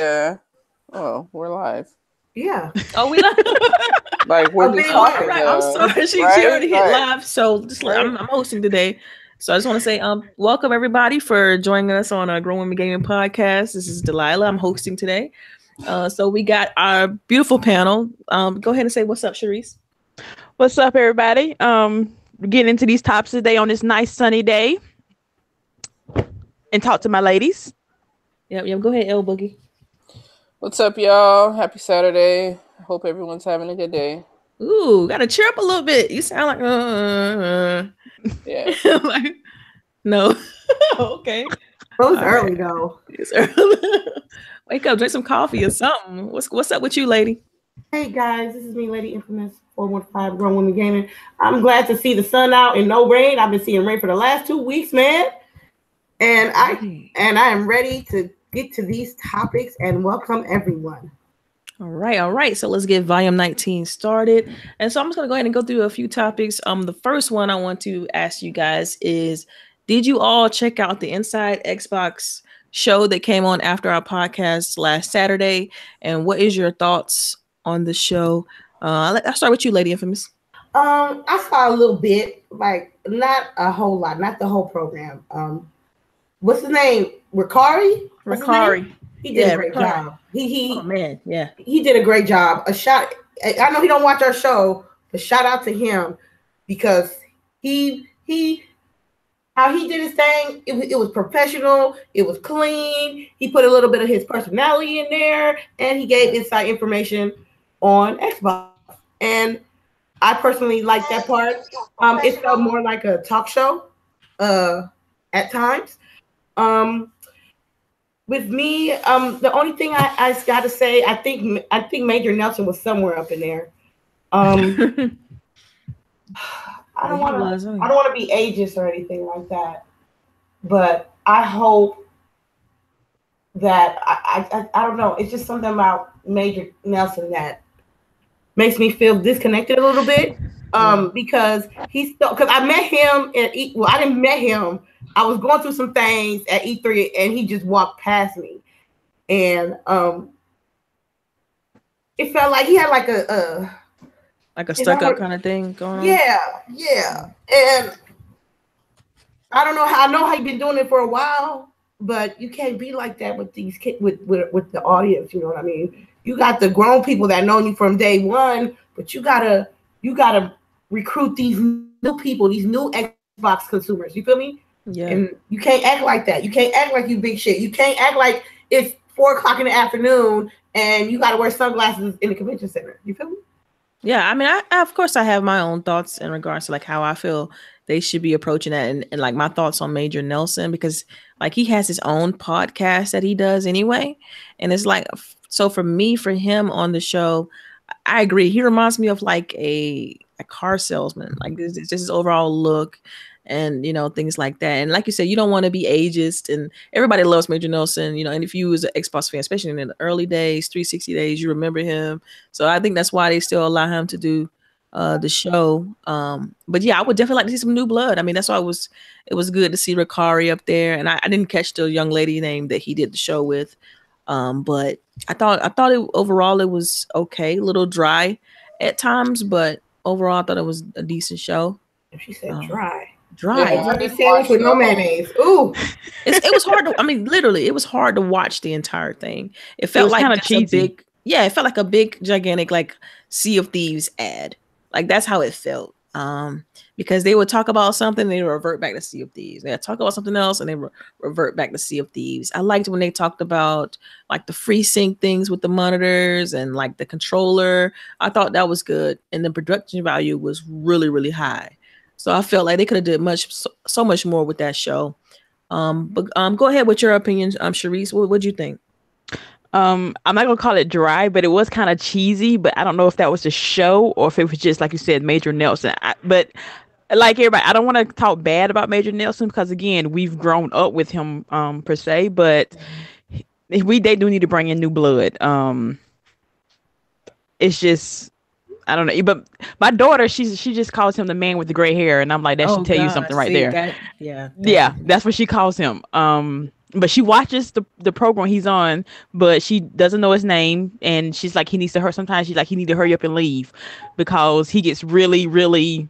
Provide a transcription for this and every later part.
Yeah. Oh, we're live. Yeah. Oh, we live. Like we're just talking. Right. I'm sorry. She already hit live. So just I'm hosting today. So I just want to say, welcome everybody for joining us on a Grown Women Gaming podcast. This is Delilah. I'm hosting today. So we got our beautiful panel. Go ahead and say what's up, CHAREECE. What's up, everybody? We're getting into these topics today on this nice sunny day, and talk to my ladies. Yep. Go ahead, LBOOGIE. What's up, y'all? Happy Saturday. I hope everyone's having a good day. Ooh, gotta cheer up a little bit. You sound like yeah. Like, no. Okay. Well, it's early though. It's early. Wake up, drink some coffee or something. What's up with you, lady? Hey guys, this is me, Lady Infamous 415 Grown Women Gaming. I'm glad to see the sun out and no rain. I've been seeing rain for the last 2 weeks, man. And I am ready to get to these topics and welcome everyone. All right. So let's get volume 19 started. And so I'm just going to go ahead and go through a few topics. The first one I want to ask you guys is, did you all check out the Inside Xbox show that came on after our podcast last Saturday? And what is your thoughts on the show? I'll start with you, Lady Infamous. I saw a little bit, like not a whole lot, not the whole program. What's his name? Ricari? He did a great job. Oh man, yeah. He did a great job. I know he don't watch our show, but shout out to him because he how he did his thing, it was professional, it was clean. He put a little bit of his personality in there, and he gave inside information on Xbox. And I personally like that part. It felt more like a talk show at times. With me, the only thing I got to say, I think Major Nelson was somewhere up in there. I don't want to be ageist or anything like that, but I hope that I don't know. It's just something about Major Nelson that makes me feel disconnected a little bit. Because I met him I didn't met him. I was going through some things at E3 and he just walked past me. And it felt like he had like a stuck up kind of thing going on. Yeah. And I don't know I know how you've been doing it for a while, but you can't be like that with these kids with the audience, you know what I mean? You got the grown people that know you from day one, but you gotta recruit these new people, these new Xbox consumers. You feel me? Yeah. And you can't act like that. You can't act like you big shit. You can't act like it's 4:00 in the afternoon and you got to wear sunglasses in the convention center. You feel me? Yeah. I mean, I of course I have my own thoughts in regards to like how I feel they should be approaching that, and like my thoughts on Major Nelson, because like he has his own podcast that he does anyway, and it's like, so for him on the show, I agree. He reminds me of like a car salesman, like this just his overall look and, you know, things like that. And like you said, you don't want to be ageist, and everybody loves Major Nelson, you know, and if you was an Xbox fan, especially in the early days, 360 days, you remember him. So I think that's why they still allow him to do the show. But yeah, I would definitely like to see some new blood. I mean, that's why it was good to see Ricari up there. And I didn't catch the young lady name that he did the show with. But I thought overall it was okay, a little dry at times, but overall I thought it was a decent show. She said dry. Yeah, sandwich with no mayonnaise. Ooh, it was hard to. I mean, literally, it was hard to watch the entire thing. It felt like kind of cheesy. It felt like a big, gigantic, like Sea of Thieves ad. Like that's how it felt. Because they would talk about something, and they would revert back to Sea of Thieves. They would talk about something else, and they revert back to Sea of Thieves. I liked when they talked about like the FreeSync things with the monitors and like the controller. I thought that was good, and the production value was really, really high. So I felt like they could have did so much more with that show. But go ahead with your opinion, CHAREECE. What'd you think? I'm not gonna call it dry, but it was kind of cheesy. But I don't know if that was the show or if it was just like you said, Major Nelson. But like everybody, I don't want to talk bad about Major Nelson because again, we've grown up with him per se. But they do need to bring in new blood. It's just. I don't know, but my daughter, she just calls him the man with the gray hair, and I'm like, that should tell you something right there. Yeah, that's what she calls him. but she watches the program he's on, but she doesn't know his name, and she's like, he needs to hurry. Sometimes she's like, he need to hurry up and leave because he gets really, really,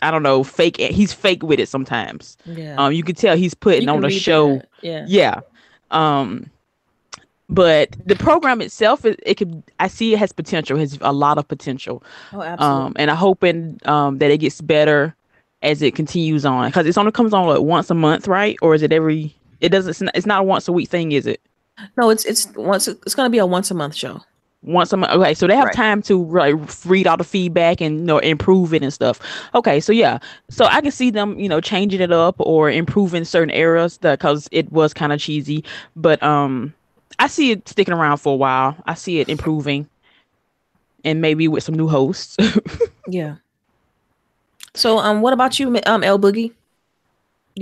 I don't know, fake. He's fake with it sometimes. Yeah. You can tell he's putting on a show. Yeah. Yeah. But the program itself, it could, I see it has potential, has a lot of potential. Oh, absolutely. And I'm hoping that it gets better as it continues on, because it only comes on like once a month, right? Or is it every? It doesn't. It's not a once a week thing, is it? No, it's once. It's going to be a once a month show. Once a month. Okay, so they have time to read all the feedback and improve it and stuff. Okay, so yeah, so I can see them changing it up or improving certain areas because it was kind of cheesy, but I see it sticking around for a while. I see it improving, and maybe with some new hosts. Yeah. So what about you, L Boogie?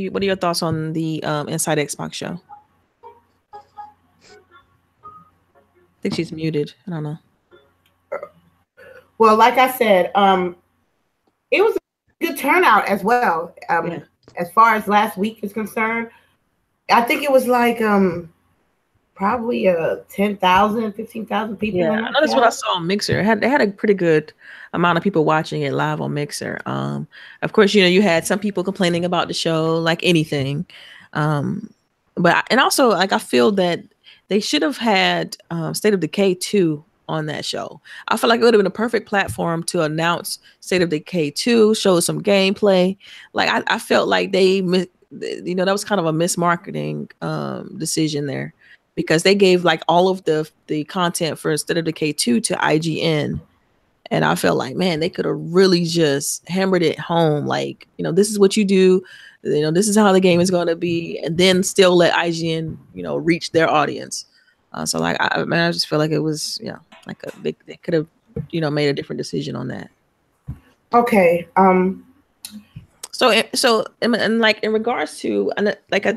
What are your thoughts on the Inside Xbox show? I think she's muted. I don't know. Well, like I said, it was a good turnout as well. As far as last week is concerned, I think it was like probably 10,000, 15,000 people. Yeah, I know that's what I saw on Mixer. They had a pretty good amount of people watching it live on Mixer. Of course, you had some people complaining about the show, like anything. But also, like, I feel that they should have had State of Decay 2 on that show. I feel like it would have been a perfect platform to announce State of Decay 2, show some gameplay. Like, I felt like that was kind of a mismarketing decision there, because they gave like all of the content for State of Decay 2 to IGN. And I felt like, man, they could have really just hammered it home. Like, this is what you do. This is how the game is going to be. And then still let IGN, reach their audience. So like, I just feel like it was, like they could have, made a different decision on that. Okay. So and like in regards to like at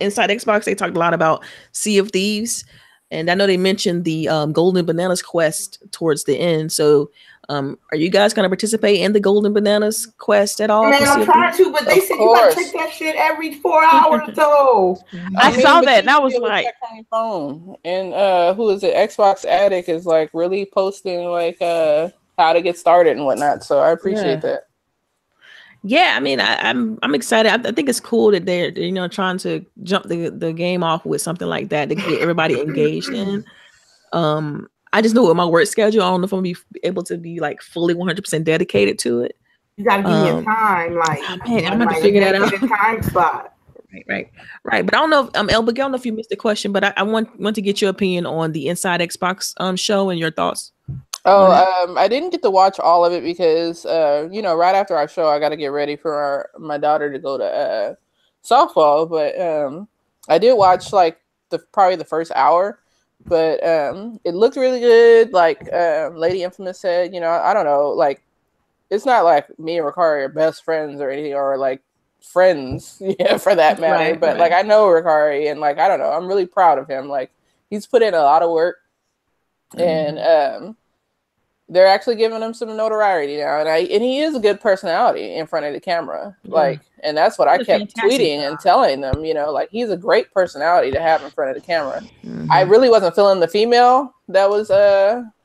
Inside Xbox, they talked a lot about Sea of Thieves, and I know they mentioned the Golden Bananas quest towards the end. So are you guys going to participate in the Golden Bananas quest at all? Man, I'm trying to, but they said you got to check that shit every 4 hours or so. I saw that, and I was like, on your phone. And who is it? Xbox Addict is like really posting like how to get started and whatnot. So I appreciate that. Yeah, I mean, I'm excited. I think it's cool that they're trying to jump the game off with something like that to get everybody engaged in. I just know with my work schedule, I don't know if I'm gonna be able to be like fully 100% dedicated to it. You gotta give me a time, like man, I'm gonna figure that out. A time slot. Right. But I don't know, El Boogie, I don't know if you missed the question, but I want to get your opinion on the Inside Xbox show and your thoughts. I didn't get to watch all of it because, right after our show, I got to get ready for my daughter to go to softball. But I did watch like probably the first hour, but it looked really good. Like Lady Infamous said, I don't know, like it's not like me and Ricari are best friends or anything, or like friends, for that matter. But like I know Ricari, and like I don't know, I'm really proud of him. Like he's put in a lot of work, and they're actually giving him some notoriety now, and he is a good personality in front of the camera. Like, and that's what I kept tweeting and telling them, like he's a great personality to have in front of the camera. I really wasn't feeling the female that was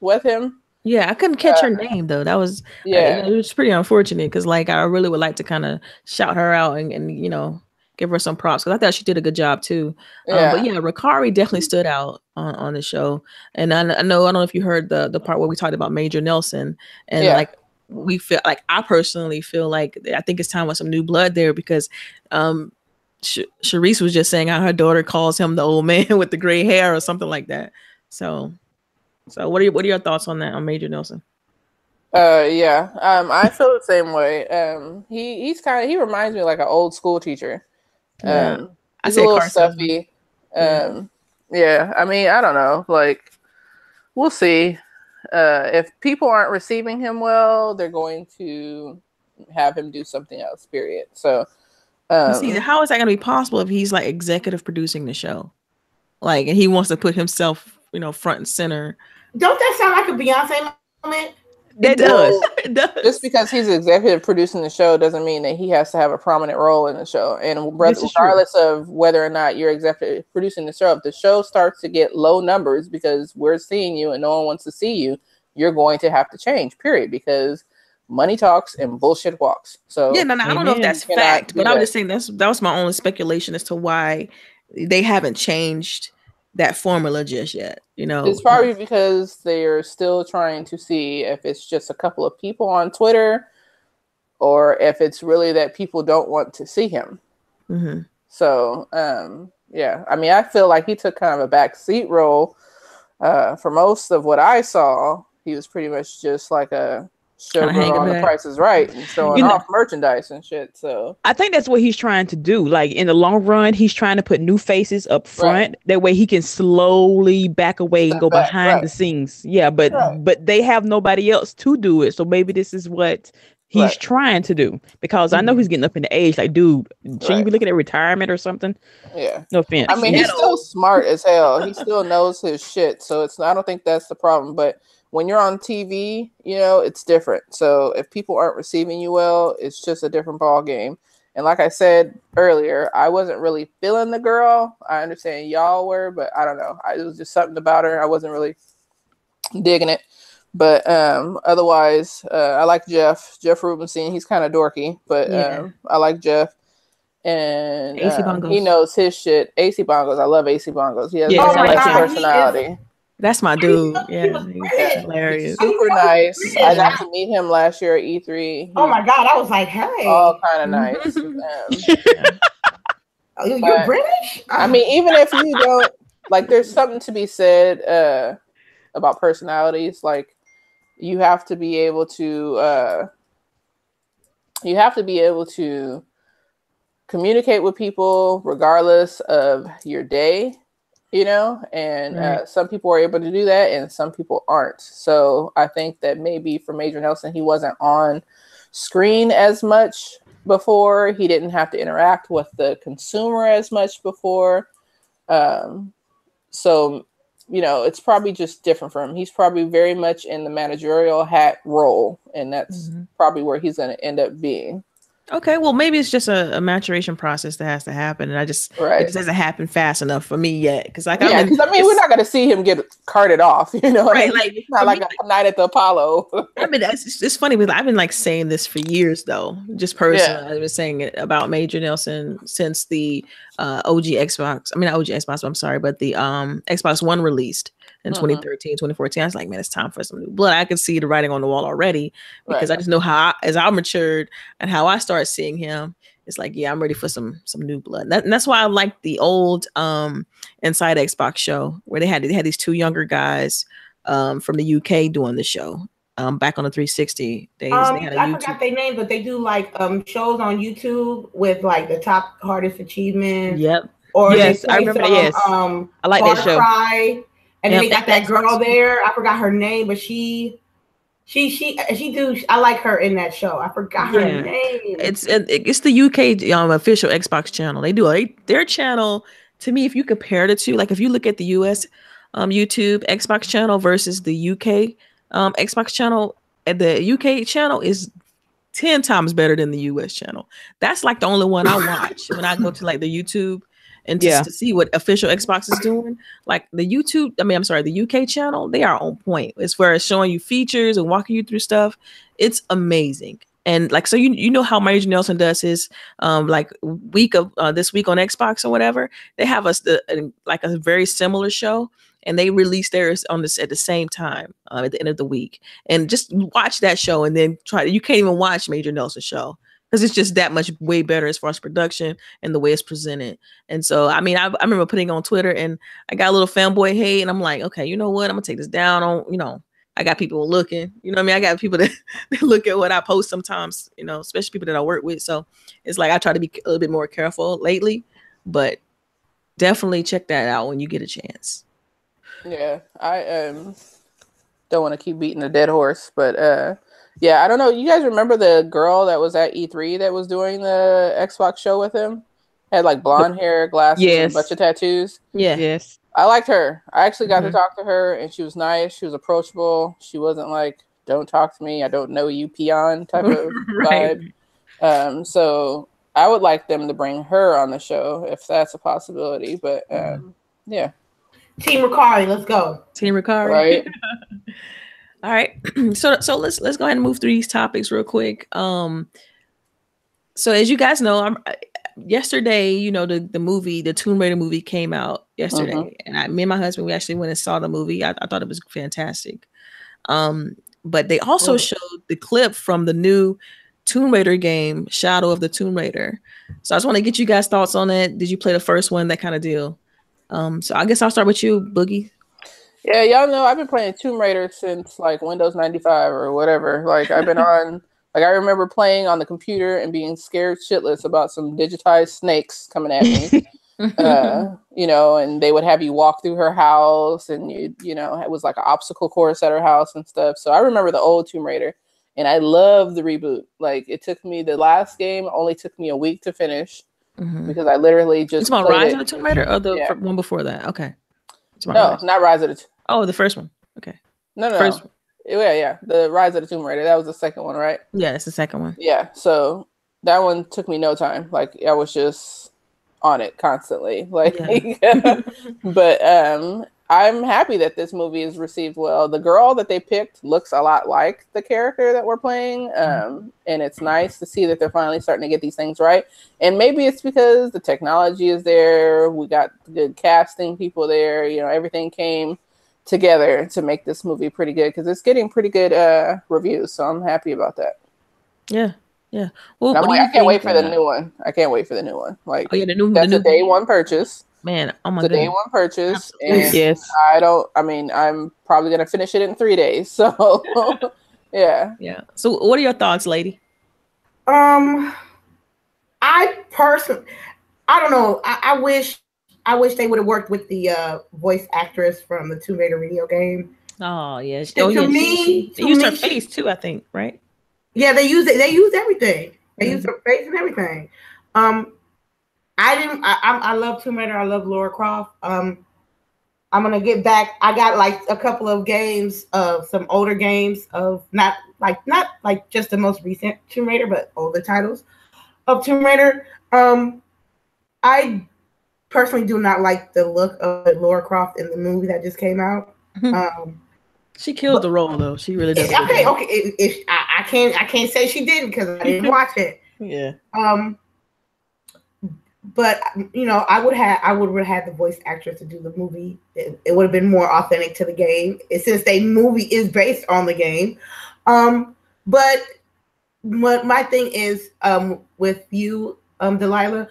with him. Yeah, I couldn't catch her name though. That was it was pretty unfortunate, because like I really would like to kind of shout her out and give her some props, because I thought she did a good job too. But yeah, Ricari definitely stood out on the show. And I don't know if you heard the part where we talked about Major Nelson, and like we feel like, I personally feel like I think it's time with some new blood there, because CHAREECE was just saying how her daughter calls him the old man with the gray hair or something like that. So what are your thoughts on that, on Major Nelson? I feel the same way. He reminds me of like an old school teacher. I he's say a little Carson. stuffy. I mean, I don't know. Like, we'll see. If people aren't receiving him well, they're going to have him do something else. Period. So, see, how is that going to be possible if he's like executive producing the show, like, and he wants to put himself, front and center? Don't that sound like a Beyonce moment? That does. It does. Just because he's executive producing the show doesn't mean that he has to have a prominent role in the show. And regardless of whether or not you're executive producing the show, if the show starts to get low numbers because we're seeing you and no one wants to see you, you're going to have to change, period, because money talks and bullshit walks. So yeah, no, I don't know if that's fact, but I'm just saying that was my only speculation as to why they haven't changed that formula just yet. You know, it's probably because they are still trying to see if it's just a couple of people on Twitter or if it's really that people don't want to see him. Mm-hmm. So, yeah, I mean, I feel like he took kind of a backseat role for most of what I saw. He was pretty much just like a showgirl on The Price is Right and showing off merchandise and shit. So I think that's what he's trying to do. Like in the long run, he's trying to put new faces up front. Right. That way he can slowly back away and go behind the scenes. Yeah, but they have nobody else to do it. So maybe this is what he's trying to do. Because I know he's getting up in the age. Like, dude, shouldn't you be looking at retirement or something? Yeah. No offense. I mean, he's still smart as hell. He still knows his shit. So I don't think that's the problem. But when you're on TV, you know, it's different. So if people aren't receiving you well, it's just a different ball game. And like I said earlier, I wasn't really feeling the girl. I understand y'all were, but I don't know. It was just something about her. I wasn't really digging it. But otherwise, I like Jeff Rubenstein. He's kind of dorky, but I like Jeff. And he knows his shit. AC Bongos. I love AC Bongos. He has a personality. That's my dude. He's hilarious. Super nice. I got to meet him last year at E3. Oh my God. I was like, hey. All kind of nice. You're British? I mean, even if you don't, like, there's something to be said about personalities. Like, you have to be able to communicate with people regardless of your day. You know, and some people are able to do that and some people aren't. So I think that maybe for Major Nelson, he wasn't on screen as much before. He didn't have to interact with the consumer as much before. So, you know, it's probably just different for him. He's probably very much in the managerial hat role, and that's probably where he's going to end up being. Okay, well, maybe it's just a maturation process that has to happen, and it just doesn't happen fast enough for me yet. Because we're not going to see him get carted off, you know. Right, like it's not like a night at the Apollo. I mean, it's funny because I've been like saying this for years, though. Just personally, I've been saying it about Major Nelson since the OG Xbox. I mean, not OG Xbox. I'm sorry, but the Xbox One released in 2013, 2014. I was like, man, it's time for some new blood. I could see the writing on the wall already because I just know how, as I matured and how I started seeing him, it's like, yeah, I'm ready for some new blood. And that's why I like the old Inside Xbox show where they had these two younger guys from the UK doing the show back on the 360 days. They had I forgot their name, but they do like shows on YouTube with like the top hardest achievements. Yep. Or yes, I remember. I like that show. Cry. And then they got that girl there. I forgot her name, but she I like her in that show. I forgot her name. It's the UK official Xbox channel. They do their channel. To me, if you compare the two, like if you look at the US YouTube Xbox channel versus the UK Xbox channel, the UK channel is 10 times better than the US channel. That's like the only one I watch when I go to like the YouTube. And just to see what official Xbox is doing, like the UK channel, they are on point as far as showing you features and walking you through stuff. It's amazing. And like, so you know how Major Nelson does his like week of this week on Xbox or whatever. They have us like a very similar show, and they release theirs on this at the same time at the end of the week. And just watch that show, and then you can't even watch Major Nelson's show, because it's just that much way better as far as production and the way it's presented. And so, I mean, I remember putting on Twitter and I got a little fanboy hate, and I'm like, okay, you know what? I'm gonna take this down on, you know, I got people looking, you know what I mean? I got people that look at what I post sometimes, you know, especially people that I work with. So it's like, I try to be a little bit more careful lately, but definitely check that out when you get a chance. Yeah. I don't want to keep beating a dead horse, but yeah, I don't know. You guys remember the girl that was at E3 that was doing the Xbox show with him? Had like blonde hair, glasses, and a bunch of tattoos. Yeah. Yes. I liked her. I actually got to talk to her, and she was nice. She was approachable. She wasn't like don't talk to me, I don't know you, peon type of Right. vibe. So I would like them to bring her on the show if that's a possibility. But yeah. Team Ricari, let's go. Team Ricari. Right. All right. So let's go ahead and move through these topics real quick. So as you guys know, yesterday, you know, the movie, the Tomb Raider movie came out yesterday, and me and my husband, we actually went and saw the movie. I thought it was fantastic. But they also showed the clip from the new Tomb Raider game, Shadow of the Tomb Raider. So I just want to get you guys' thoughts on it. Did you play the first one? That kind of deal. So I guess I'll start with you, Boogie. Yeah, y'all know I've been playing Tomb Raider since like Windows 95 or whatever. Like I've been on, like I remember playing on the computer and being scared shitless about some digitized snakes coming at me. You know, and they would have you walk through her house, and you know, it was like an obstacle course at her house and stuff. So I remember the old Tomb Raider, and I love the reboot. Like it took me, the last game only took me a week to finish because I literally just. It's about Rise of the Tomb Raider or the one before that? Okay. No, not Rise of the. Oh, the first one. Okay. No. First one. Yeah. The Rise of the Tomb Raider. That was the second one, right? Yeah, it's the second one. Yeah. So that one took me no time. Like I was just on it constantly. Like, but I'm happy that this movie is received well. The girl that they picked looks a lot like the character that we're playing, and it's nice to see that they're finally starting to get these things right. And maybe it's because the technology is there. We got good casting people there. You know, everything came together to make this movie pretty good because it's getting pretty good reviews. So I'm happy about that. Yeah. Well, I can't wait for the new one. I can't wait for the new one. Like, that's a day one purchase. Man, oh my god, day one purchase. And yes, I'm probably gonna finish it in 3 days. So, yeah. So, what are your thoughts, lady? I don't know. I wish they would have worked with the voice actress from the Tomb Raider video game. Oh yes. They used her face too, I think, right? Yeah, they used it. They used everything. They used her face and everything. I love Tomb Raider. I love Lara Croft. I'm gonna get back. I got like a couple of games of some older games of not like just the most recent Tomb Raider, but older titles of Tomb Raider. I personally do not like the look of Lara Croft in the movie that just came out. She killed the role though. She really does. Okay. I can't say she didn't because I didn't watch it. Yeah. But you know, I would have had the voice actress to do the movie. It would have been more authentic to the game, since the movie is based on the game. But my thing is, with you, Delilah,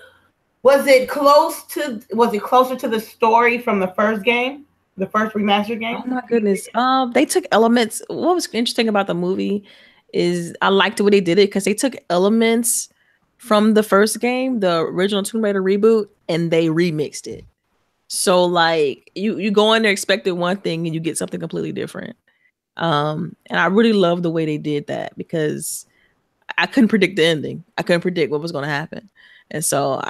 was it closer to the story from the first game, the first remastered game? Oh my goodness. They took elements. What was interesting about the movie is I liked the way they did it because they took elements from the first game, the original Tomb Raider reboot, and they remixed it. So like you go in there expecting one thing and you get something completely different. And I really love the way they did that because I couldn't predict the ending. I couldn't predict what was going to happen. And so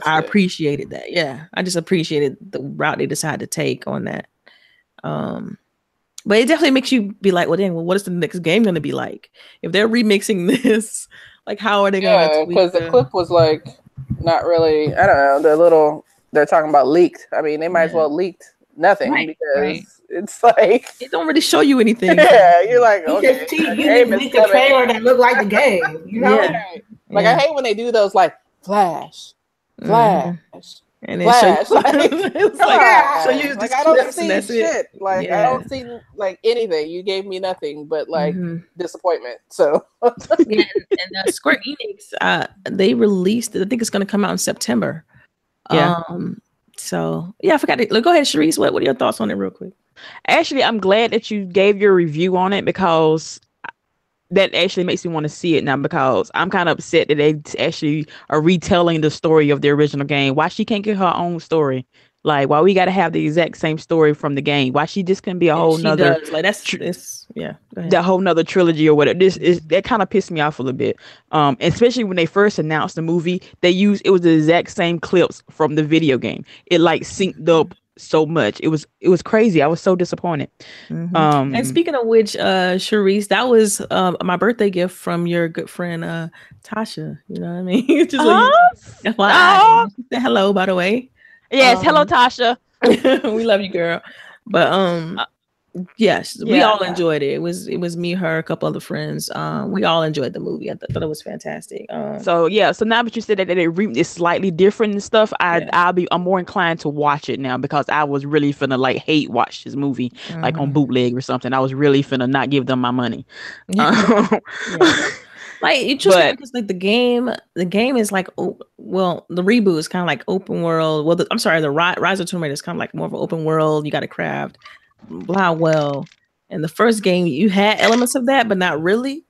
I appreciated that. Yeah. I just appreciated the route they decided to take on that. But it definitely makes you be like, well, dang, what is the next game going to be like? If they're remixing this, like, how are they going to? Because the clip was like, not really, I don't know, they're talking about leaked. I mean, they might as well leaked nothing because it's like. It don't really show you anything. Yeah, you're like, okay. You need a trailer that look like the game, you know? Yeah. Like, I hate when they do those, like, flash. And then flash. It's like, so you just I don't see shit. Like I don't see like anything. You gave me nothing but like disappointment. So and Square Enix, they released it. I think it's going to come out in September. Yeah. So yeah, I forgot to go ahead, Charisse. What are your thoughts on it, real quick? Actually, I'm glad that you gave your review on it because that actually makes me want to see it now, because I'm kind of upset that they actually are retelling the story of the original game. Why she can't get her own story? Like, why we got to have the exact same story from the game? Why she just couldn't be a whole She nother does. Like that's it's yeah. Go ahead. that whole nother trilogy or whatever. This is that kind of pissed me off a little bit. Especially when they first announced the movie, it was the exact same clips from the video game. It like synced up so much. It was crazy. I was so disappointed. And speaking of which, Charisse, that was my birthday gift from your good friend Tasha. You know what I mean? Just FYI. Say hello, by the way. Yes, hello Tasha. We love you, girl. But yes, we all enjoyed it. It was me, her, a couple other friends. We all enjoyed the movie. I thought it was fantastic. So now that you said that it's slightly different and stuff, I'm more inclined to watch it now, because I was really finna like hate watch this movie like on bootleg or something. I was really finna not give them my money. Like it just because like the game is like the reboot is kind of like open world. Well, the Rise of Tomb Raider is kind of like more of an open world. You got to craft, blah. Well, in the first game you had elements of that, but not really.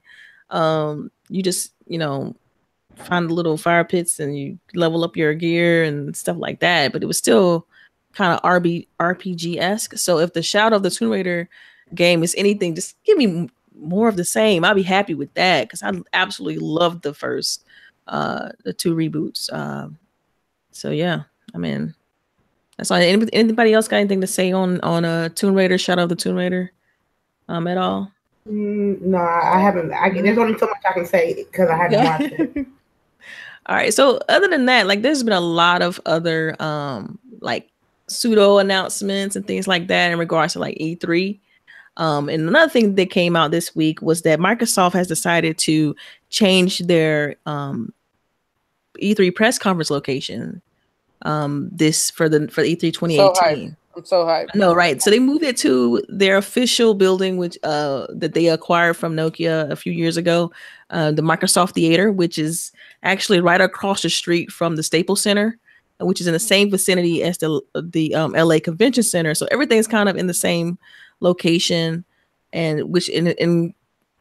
You just find the little fire pits and you level up your gear and stuff like that. But it was still kind of RPG-esque. So if the Shadow of the Tomb Raider game is anything, just give me more of the same. I'll be happy with that, because I absolutely loved the first the two reboots. So yeah, I mean, that's all. Anybody else got anything to say on Tomb Raider, Shadow of the Tomb Raider at all? No, I haven't. There's only so much I can say because I haven't watched it. All right, so other than that, like there's been a lot of other like pseudo announcements and things like that in regards to like E3. And another thing that came out this week was that Microsoft has decided to change their E3 press conference location this for E3 2018. I'm so hyped. No, right. So they moved it to their official building, which that they acquired from Nokia a few years ago, the Microsoft Theater, which is actually right across the street from the Staples Center, which is in the same vicinity as the LA Convention Center. So everything's kind of in the same location, and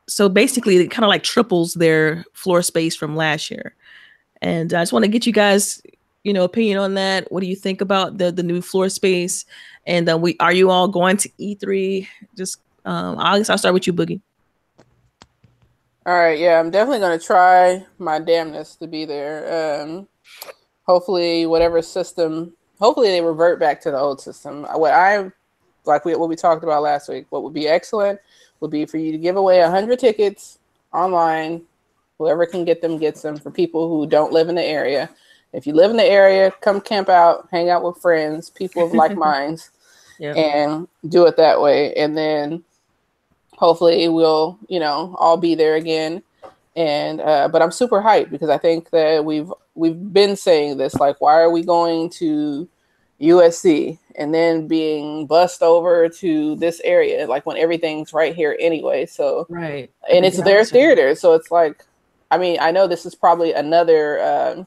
so basically it kind of like triples their floor space from last year. And I just want to get you guys opinion on that. What do you think about the new floor space? And are you all going to E3? Just I'll start with you, Boogie. All right, yeah, I'm definitely going to try my damnness to be there. Hopefully they revert back to the old system. What we talked about last week, what would be excellent would be for you to give away 100 tickets online. Whoever can get them gets them, for people who don't live in the area. If you live in the area, come camp out, hang out with friends, people of like minds, and do it that way. And then hopefully we'll, all be there again. And but I'm super hyped, because I think that we've been saying this, like, why are we going to USC and then being bussed over to this area, like when everything's right here anyway? So right, and it's their theater, so it's like, I mean, I know this is probably another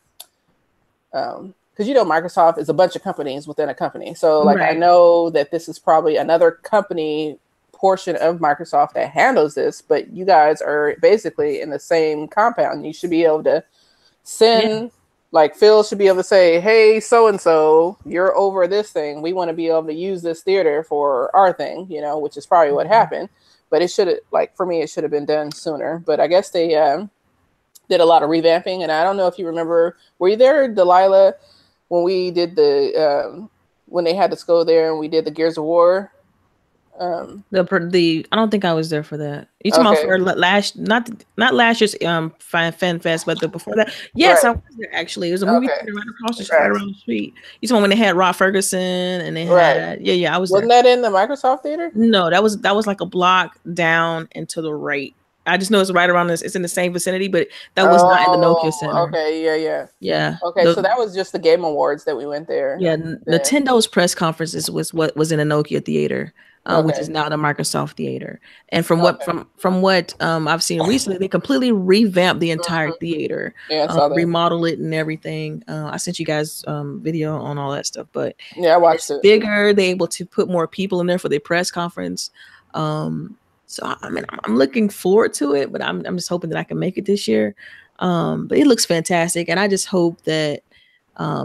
because Microsoft is a bunch of companies within a company, so like I know that this is probably another company portion of Microsoft that handles this, but you guys are basically in the same compound. You should be able to send like Phil should be able to say, hey, so-and-so, you're over this thing. We want to be able to use this theater for our thing, which is probably what happened. But it should have, like, for me, it should have been done sooner. But I guess they did a lot of revamping. And I don't know if you remember, were you there, Delilah, when we did when they had us go there and we did the Gears of War? I don't think I was there for that. You talking about for not last year's Fan Fest, but the before that. Yes, I was there actually. It was a movie theater right across the street, right around the street. You talking when they had Rod Ferguson and they had I was. Wasn't that in the Microsoft Theater? No, that was like a block down and to the right. I just know it's right around this. It's in the same vicinity, but that was not in the Nokia Center. Okay, yeah. Okay, so that was just the Game Awards that we went there. Yeah, Nintendo's press conferences was what was in the Nokia Theater. Which is now the Microsoft Theater. And from what I've seen recently, they completely revamped the entire theater, remodel it and everything. I sent you guys video on all that stuff, but I watched it. Bigger, they're able to put more people in there for their press conference. So I mean, I'm looking forward to it, but I'm just hoping that I can make it this year. But it looks fantastic, and I just hope that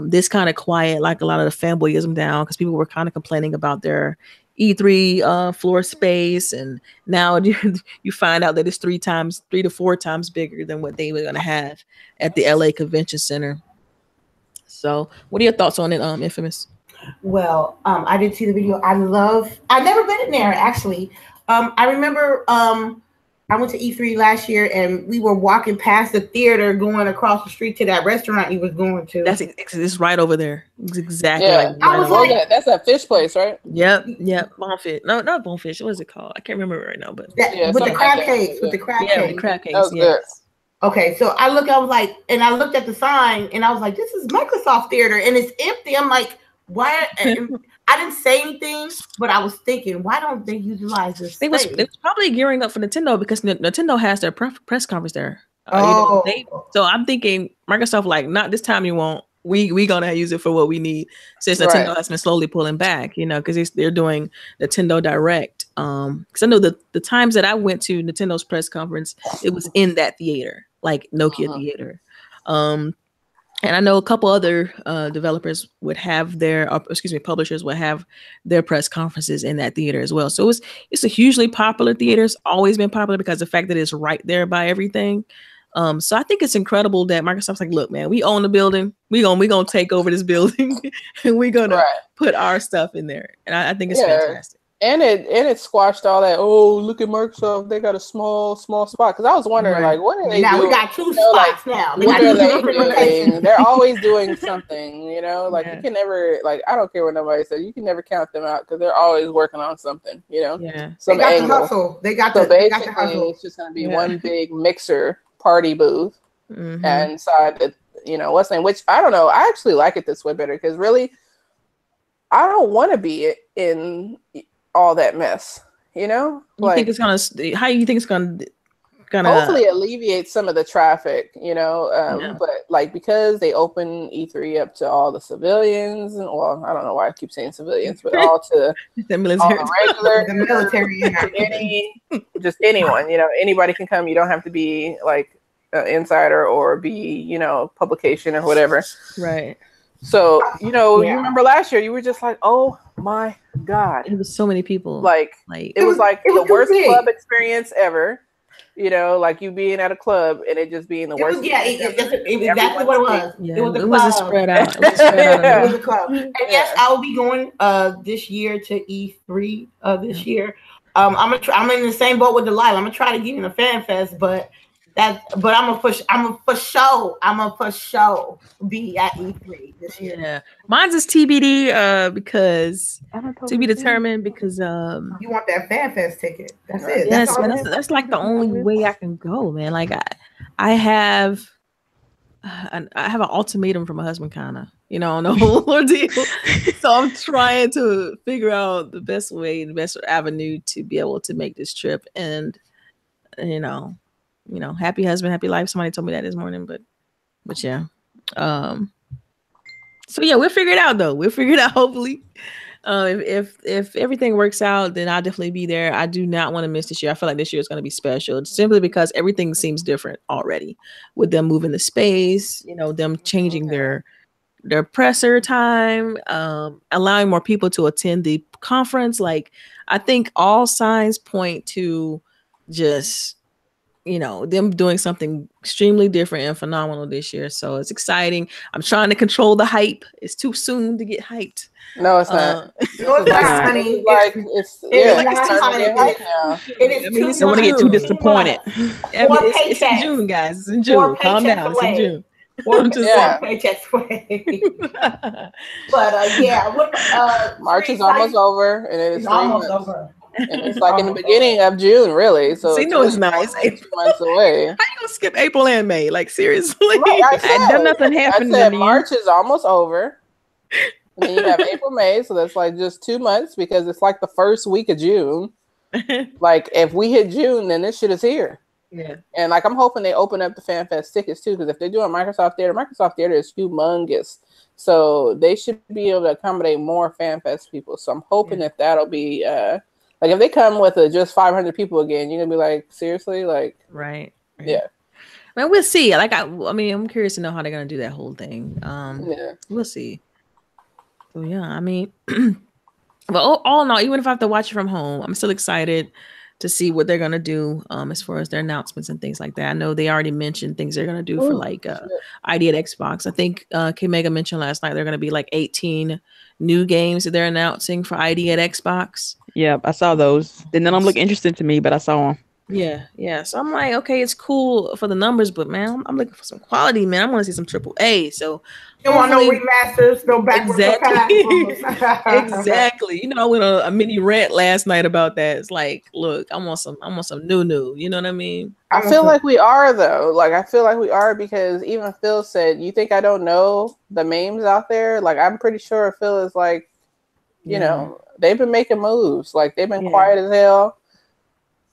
this kind of quiet, like a lot of the fanboyism down, because people were kind of complaining about their E3 floor space, and now you find out that it's 3 to 4 times bigger than what they were going to have at the LA Convention Center. So, what are your thoughts on it, Infamous? Well, I did see the video. I've never been in there actually. I remember I went to E3 last year, and we were walking past the theater, going across the street to that restaurant you was going to. It's right over there. It's exactly like I was like, that's that fish place, right? Yep. Bonefish. No, not Bonefish. What is it called? I can't remember it right now, but with the crab cakes. With the crab cakes. The crab cakes. That was good. Okay, so I looked at the sign, and I was like, this is Microsoft Theater, and it's empty. I'm like, why? I didn't say anything, but I was thinking, why don't they utilize this? They was probably gearing up for Nintendo, because Nintendo has their press conference there. So I'm thinking Microsoft, like, not this time you won't. We gonna use it for what we need, since Nintendo has been slowly pulling back, because they're doing Nintendo Direct. Because I know the times that I went to Nintendo's press conference, it was in that theater, like Nokia Theater. And I know a couple other developers would have publishers would have their press conferences in that theater as well. So it's a hugely popular theater. It's always been popular because of the fact that it's right there by everything. So I think it's incredible that Microsoft's like, look, man, we own the building. We gonna take over this building, and we're gonna put our stuff in there. And I think it's fantastic. And it squashed all that. Oh, look at Microsoft; they got a small spot. Because I was wondering, like, what are they doing? Now we got 2 spots now. They're always doing something. Like you can never, like, I don't care what nobody says. You can never count them out, because they're always working on something. Yeah. Some they got angle. the hustle. They got the hustle. It's just gonna be one big mixer party booth, and inside the what's the name? Which I don't know. I actually like it this way better, because really, I don't want to be in all that mess, Like, think it's gonna? How do you think it's gonna hopefully alleviate some of the traffic, but like, because they open E3 up to all the civilians, and well, I don't know why I keep saying civilians, but all to the military, all the regular, the military, just anyone, anybody can come. You don't have to be like an insider or be, publication or whatever. Right. So, you remember last year, you were just like, oh my God. It was so many people. Like it was like the worst club experience ever. Like you being at a club and it just being the worst. It was exactly what it was. Yeah, it was it was a spread out. It was a club. And yes, I will be going this year to E3 this year. I'm in the same boat with Delilah. I'm gonna try to get in a fan fest, but I'm gonna for show be at E3 this year. Yeah, mine's is TBD because to be determined, because you want that fan fest ticket. That's it. Yes, that's like the only way I can go, man. Like I have an ultimatum from my husband, kind of, on the whole ordeal. So I'm trying to figure out the best way, the best avenue to be able to make this trip, and happy husband, happy life. Somebody told me that this morning, but yeah. So yeah, we'll figure it out though. We'll figure it out, hopefully. If everything works out, then I'll definitely be there. I do not want to miss this year. I feel like this year is going to be special, simply because everything seems different already, with them moving the space, them changing their presser time, allowing more people to attend the conference. Like, I think all signs point to just them doing something extremely different and phenomenal this year. So it's exciting. I'm trying to control the hype. It's too soon to get hyped. No, it's not. No, it's not, honey. It's time to get hyped now. It is don't want to get too disappointed. It's in June, guys. It's in June. Calm down. It's in June. Paychecks away. But March is almost over, and it is almost over. And it's like in the beginning of June, really. So it's nice. 2 months away. How you gonna skip April and May? Like, seriously? Right, nothing happened. I said March is almost over. And then you have April, May, so that's like just 2 months, because it's like the first week of June. Like, if we hit June, then this shit is here. Yeah. And like, I'm hoping they open up the Fan Fest tickets too, because if they're doing Microsoft Theater is humongous. So they should be able to accommodate more Fan Fest people. So I'm hoping that that'll be like, if they come with just 500 people again, you're gonna be like, seriously, like, right. Yeah. Man, we'll see. Like I mean, I'm curious to know how they're gonna do that whole thing. Yeah. We'll see. So yeah, I mean, but all in all, even if I have to watch it from home, I'm still excited to see what they're gonna do as far as their announcements and things like that. I know they already mentioned things they're gonna do for like ID at Xbox. I think K Mega mentioned last night they're gonna be like 18 new games that they're announcing for ID at Xbox. Yep, I saw those. They don't look interesting to me, but I saw them. Yeah. So I'm like, okay, it's cool for the numbers, but man, I'm looking for some quality, man. I want to see some AAA. So you want no remasters, no backwards exactly. You know, I went on a mini rant last night about that. It's like, look, I want some new. You know what I mean? I feel like we are though. Like I feel like we are because even Phil said, "You think I don't know the memes out there?" Like I'm pretty sure Phil is like, you know, they've been making moves. Like they've been quiet as hell.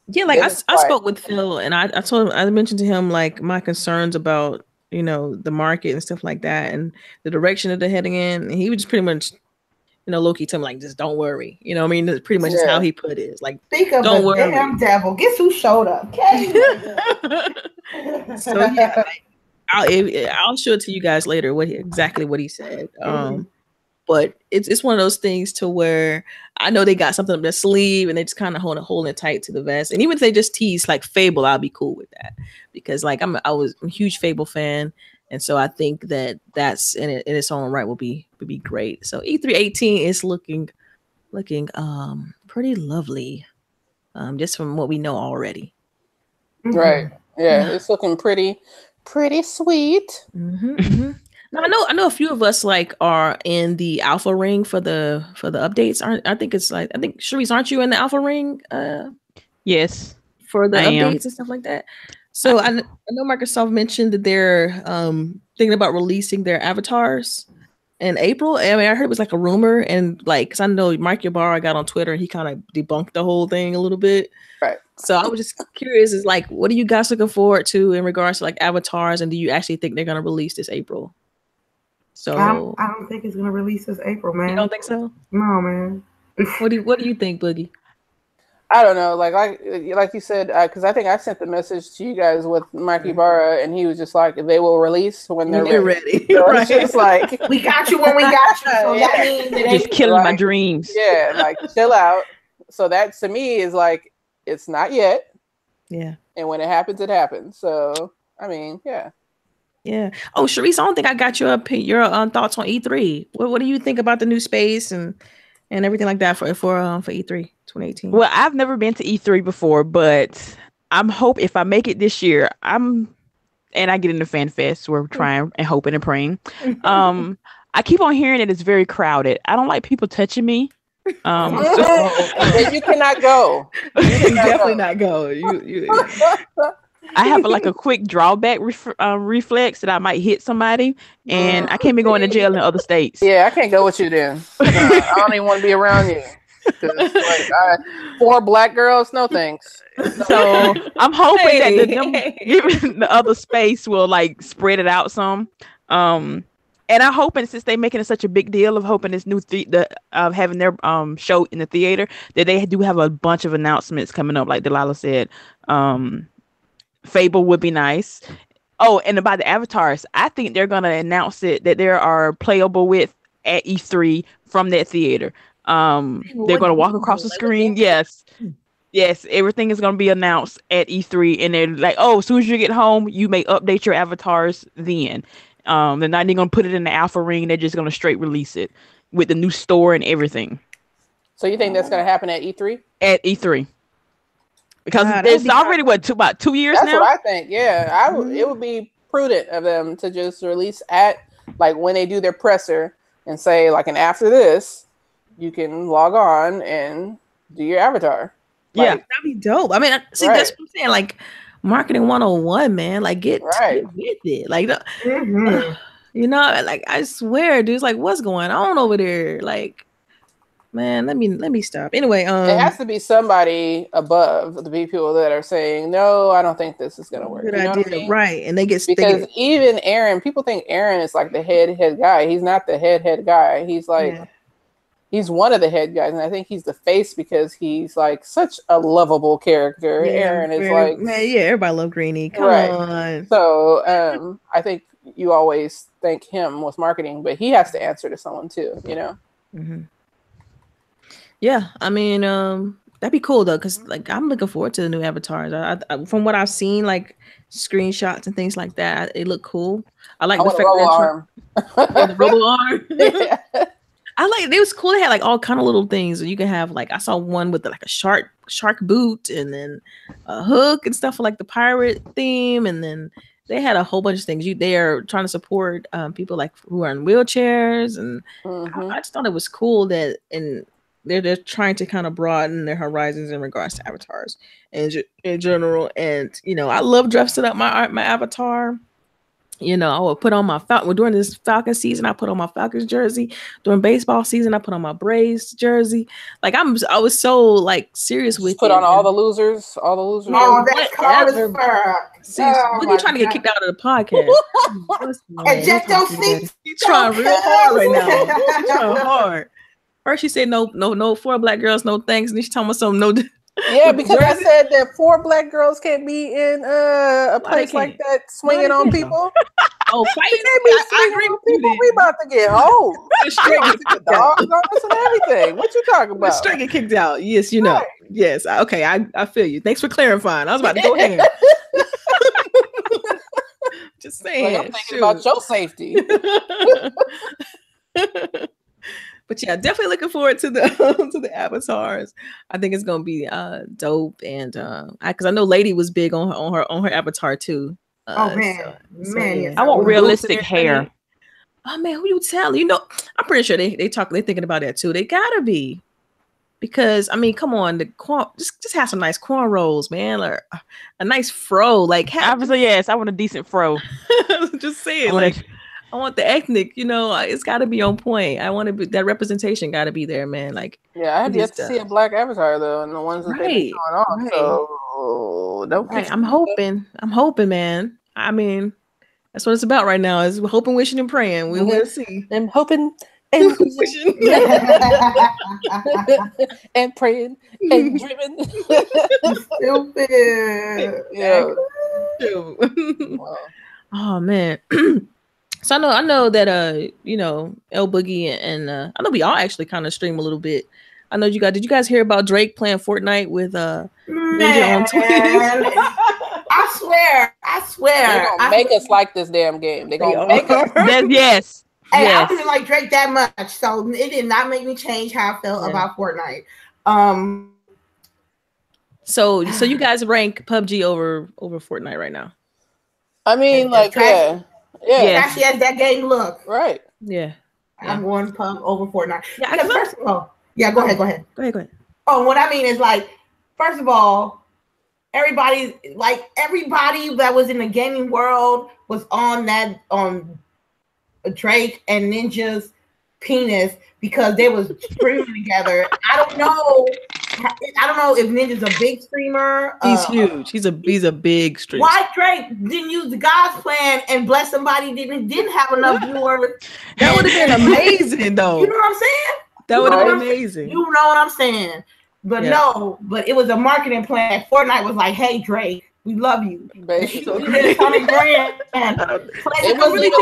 Yeah, like I spoke with Phil and I told him, I mentioned to him like my concerns about, you know, the market and stuff like that and the direction that they're heading in. And he would just pretty much, you know, low-key tell me like, just don't worry. You know what I mean? That's pretty much just how he put it. It's like, speak of don't worry. Damn devil. Guess who showed up? So yeah, I'll show it to you guys later exactly what he said. But it's one of those things to where I know they got something up their sleeve and they just kind of holding it tight to the vest. And even if they just tease like Fable, I'll be cool with that because like I'm a huge Fable fan, and so I think that's in its own right would be great. So E3 is looking pretty lovely, just from what we know already. Right? Yeah, it's looking pretty sweet. Now, I know a few of us like are in the alpha ring for the updates. I think Charisse, aren't you in the alpha ring? Yes, for the updates and stuff like that. So I know Microsoft mentioned that they're thinking about releasing their avatars in April. I mean, I heard it was like a rumor, and like, cause I know Mike Ybarra got on Twitter and he kind of debunked the whole thing a little bit. Right. So I was just curious, is like, what are you guys looking forward to in regards to like avatars, and do you actually think they're gonna release this April? So I don't think it's gonna release this April, man. You don't think so? No, man. What do you think, Boogie? I don't know. Like you said, because I think I sent the message to you guys with Mike Ibarra, and he was just like, they will release when they're ready. So right. It's just like, we got you when we got you. So that means it just killing my dreams. Yeah, like chill out. So that to me is like, it's not yet. Yeah. And when it happens, it happens. So I mean, yeah. Yeah. Oh, Charisse, I don't think I got your thoughts on E3. What do you think about the new space and everything like that for E3 2018? Well, I've never been to E3 before, but I'm hope if I make it this year, and I get into Fan Fest, we're trying and hoping and praying. I keep on hearing that it's very crowded. I don't like people touching me. So you cannot go. You definitely not go. You I have like a quick drawback reflex that I might hit somebody, and I can't be going to jail in other states. Yeah, I can't go with you then. I don't even want to be around you. Like, 4 black girls, no thanks. So I'm hoping that giving the other space will like spread it out some. And I'm hoping, since they're making such a big deal of hoping this new having their show in the theater, that they do have a bunch of announcements coming up, like Delilah said. Fable would be nice. Oh, and about the avatars, I think they're gonna announce it that there are playable with at E3 from that theater. They're gonna walk across the screen. Yes, everything is gonna be announced at E3, and they're like, oh, as soon as you get home, you may update your avatars then. They're not even gonna put it in the alpha ring. They're just gonna straight release it with the new store and everything. So you think that's gonna happen at E3? At E3. Because it's already about 2 years now. That's what I think. Yeah, it would be prudent of them to just release at like when they do their presser and say like, and after this, you can log on and do your avatar. Yeah, that'd be dope. I mean, see, that's what I'm saying. Like marketing 101, man. Like get with it. Like, you know, like I swear, dude, it's like, what's going on over there? Like, man, let me stop. Anyway, it has to be somebody above the people that are saying, no, I don't think this is gonna work. Good idea, right? And they get because even Aaron, people think Aaron is like the head guy. He's not the head guy. He's like he's one of the head guys, and I think he's the face because he's like such a lovable character. Yeah, Aaron is like, man, yeah, everybody love Greenie. Come right. on. So I think you always thank him with marketing, but he has to answer to someone too, you know? Mm-hmm. Yeah, I mean, that'd be cool though, because like I'm looking forward to the new avatars. I from what I've seen, like screenshots and things like that, it look cool. I like the fact that arm. Yeah, the robo arm. Yeah. I like it was cool. They had like all kind of little things. You can have like I saw one with like a shark boot and then a hook and stuff for like the pirate theme, and then they had a whole bunch of things. They are trying to support people like who are in wheelchairs, and I just thought it was cool that and they're trying to kind of broaden their horizons in regards to avatars in general. And you know, I love dressing up my avatar. You know, I would put on my Falcon. During this Falcon season, I put on my Falcons jersey. During baseball season, I put on my Braves jersey. Like I was so like serious with put on all the losers. Oh, that's cold as fuck. Look, you're trying to get kicked out of the podcast. Eject those seats. He's trying real hard right now. He's trying hard. First, she said no 4 black girls, no thanks, and then she told me something no. Yeah, because I said that 4 black girls can't be in a place like that swinging on people. Oh, fighting! I agree with people. We about to get home. Straight get dogs on us and everything. What you talking about? Straight get kicked out. Yes, you know. Right. Yes. Okay. I feel you. Thanks for clarifying. I was about to go ahead. Just saying. Like, I'm thinking about your safety. But yeah, definitely looking forward to the avatars. I think it's gonna be dope, and because I know Lady was big on her avatar too. Oh man, yeah. I want realistic hair. Oh man, who you telling? You know, I'm pretty sure they're thinking about that too. They gotta be, because I mean, come on, just have some nice cornrows, man, or a nice fro. Like, obviously, yes, I want a decent fro. Just saying, I want the ethnic, you know, it's got to be on point. I want to be that representation. Got to be there, man. Like, yeah, I have yet to see a black avatar though, and the ones that they've been showing off. Right. So don't. Right. I'm hoping, man. I mean, that's what it's about right now. Is hoping, wishing, and praying. We will see. I'm hoping and wishing and praying and dreaming. Stupid. Yeah. Wow. Oh man. So I know that you know, LBOOGIE and I know we all actually kind of stream a little bit. I know did you guys hear about Drake playing Fortnite with Ninja on Twitch? I swear. They're gonna make us like this damn game. They're gonna make us. Yes. Hey, I didn't like Drake that much, so it did not make me change how I felt about Fortnite. So you guys rank PUBG over Fortnite right now? I mean, like, yeah. Trashy as that game look. Right. Yeah. I'm going PUBG over Fortnite. Yeah, because first of all, go ahead. Go ahead. Oh, what I mean is, like, first of all, everybody that was in the gaming world was on Drake and Ninja's penis because they was streaming together. I don't know if Ninja's a big streamer. He's huge. He's a big streamer. Why Drake didn't use the God's plan and bless somebody didn't have enough viewers? That would have been amazing, though. You know what I'm saying? That would have been amazing. You know what I'm saying? But no, but it was a marketing plan. Fortnite was like, "Hey Drake, we love you." So it was really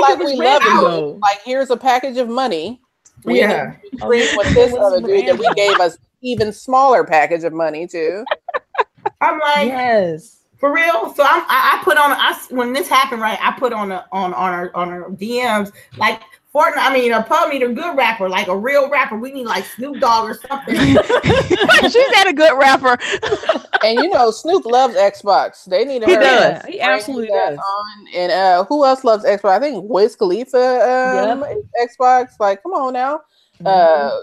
like we love you. Like, here's a package of money. With this other dude that we gave us even smaller package of money too. I'm like, yes, for real. So I put on when this happened, right? I put on our DMs like Fortnite. I mean, PUBG need a good rapper, like a real rapper. We need like Snoop Dogg or something. She's not a good rapper. And you know, Snoop loves Xbox. They need her. He does. He absolutely does. And who else loves Xbox? I think Wiz Khalifa Xbox. Like, come on now.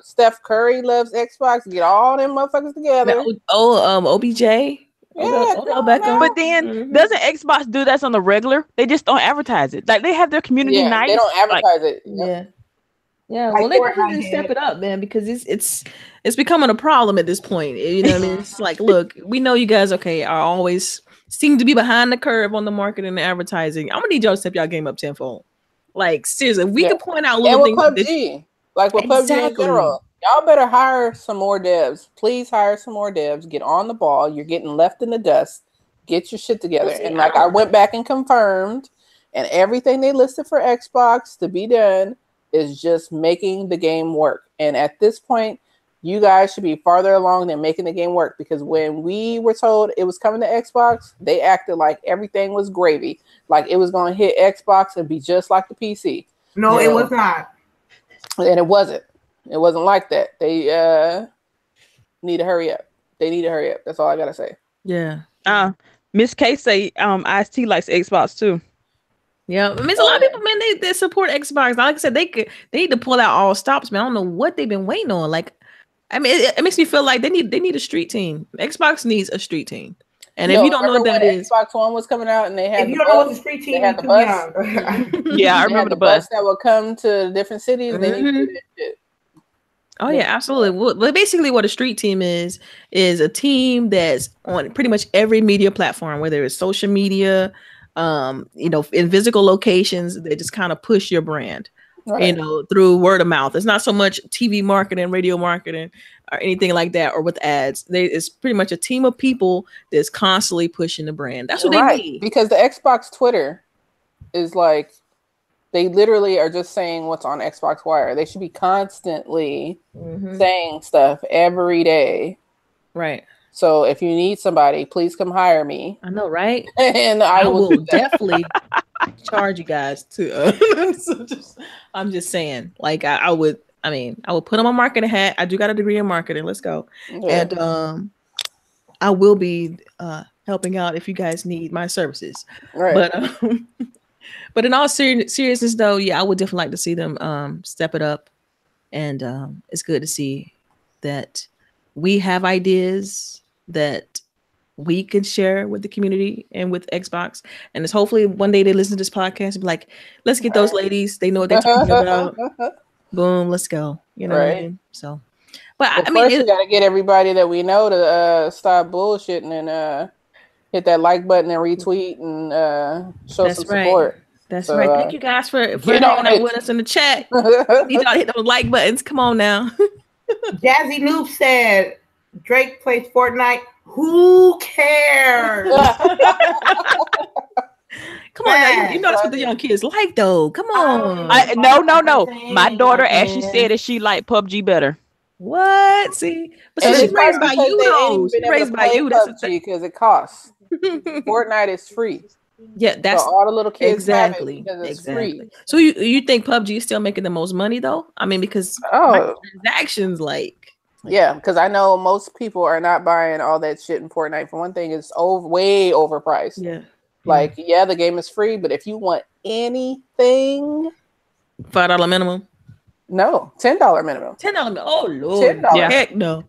Steph Curry loves Xbox. Get all them motherfuckers together. OBJ. But then doesn't Xbox do that on the regular? They just don't advertise it. Like, they have their community nights. They don't advertise it. Yeah. Well, they need to step it up, man, because it's becoming a problem at this point. You know what I mean? It's like, look, we know you guys are always seem to be behind the curve on the marketing and advertising. I'm gonna need y'all to step y'all game up tenfold. Like, seriously, we can point out little things. PUBG. Like with PUBG in general. Y'all better hire some more devs. Please hire some more devs. Get on the ball. You're getting left in the dust. Get your shit together. And like I went back and confirmed, and everything they listed for Xbox to be done is just making the game work. And at this point, you guys should be farther along than making the game work, because when we were told it was coming to Xbox, they acted like everything was gravy. Like it was going to hit Xbox and be just like the PC. No, it was not. And it wasn't. It wasn't like that. They need to hurry up. They need to hurry up. That's all I gotta say. Yeah. Miss K say IST likes Xbox too. Yeah, I mean, it's a lot of people, man. They support Xbox. Like I said, they need to pull out all stops, man. I don't know what they've been waiting on. Like, I mean, it makes me feel like they need a street team. Xbox needs a street team. And if you don't know what that is, Xbox One was coming out, and they had if you don't know what the street team is, the bus. Yeah, I remember the bus that would come to different cities. They need to do that shit. Oh yeah, absolutely. Well, basically, what a street team is a team that's on pretty much every media platform, whether it's social media, in physical locations. They just kind of push your brand, right, through word of mouth. It's not so much TV marketing, radio marketing, or anything like that, or with ads. It's pretty much a team of people that's constantly pushing the brand. That's what they need. Because the Xbox Twitter is like, they literally are just saying what's on Xbox Wire. They should be constantly saying stuff every day. Right. So if you need somebody, please come hire me. I know, right? And I will definitely charge you guys to. I'm just saying, like I would put on my marketing hat. I do got a degree in marketing. Let's go. Yeah. And I will be helping out if you guys need my services. Right. But in all seriousness, though, yeah, I would definitely like to see them step it up. And it's good to see that we have ideas that we can share with the community and with Xbox. And it's hopefully one day they listen to this podcast and be like, let's get those ladies. They know what they're talking about. Boom, let's go. You know what I mean? So, but I mean, first we got to get everybody that we know to stop bullshitting and hit that like button and retweet and show some support. That's right. Thank you guys for hanging out with us in the chat. Need y'all to hit those like buttons. Come on now. Jazzy Noob said Drake plays Fortnite. Who cares? Come on now. You know that's what the young kids like, though. Come on. No. My daughter actually said that she liked PUBG better. What? See, but she's raised by you, though. She's raised by you. That's because it costs. Fortnite is free. Yeah, that's so all the little kids exactly because it's free. So you think PUBG is still making the most money though? I mean, because transactions, like, yeah, because I know most people are not buying all that shit in Fortnite. For one thing, it's way overpriced. Yeah, like the game is free, but if you want anything, $5 minimum. No, $10 minimum. $10. Oh Lord, $10. Yeah. Heck no.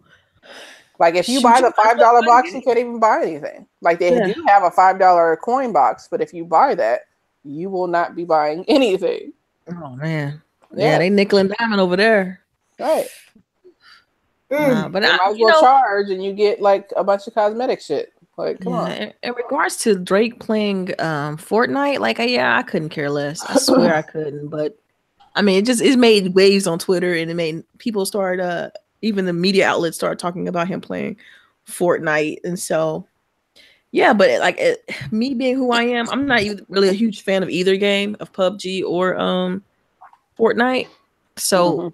Like if you buy the $5 box, you can't even buy anything. Like they do have a $5 coin box, but if you buy that, you will not be buying anything. Oh man, yeah, they nickel and diamond over there. Right. But you might as well charge, and you get like a bunch of cosmetic shit. Like, come on. In regards to Drake playing Fortnite, like, I couldn't care less. I swear I couldn't. But I mean, it made waves on Twitter, and it made people start. Even the media outlets start talking about him playing Fortnite. And so, yeah, but me being who I am, I'm not even really a huge fan of either game, of PUBG or Fortnite. So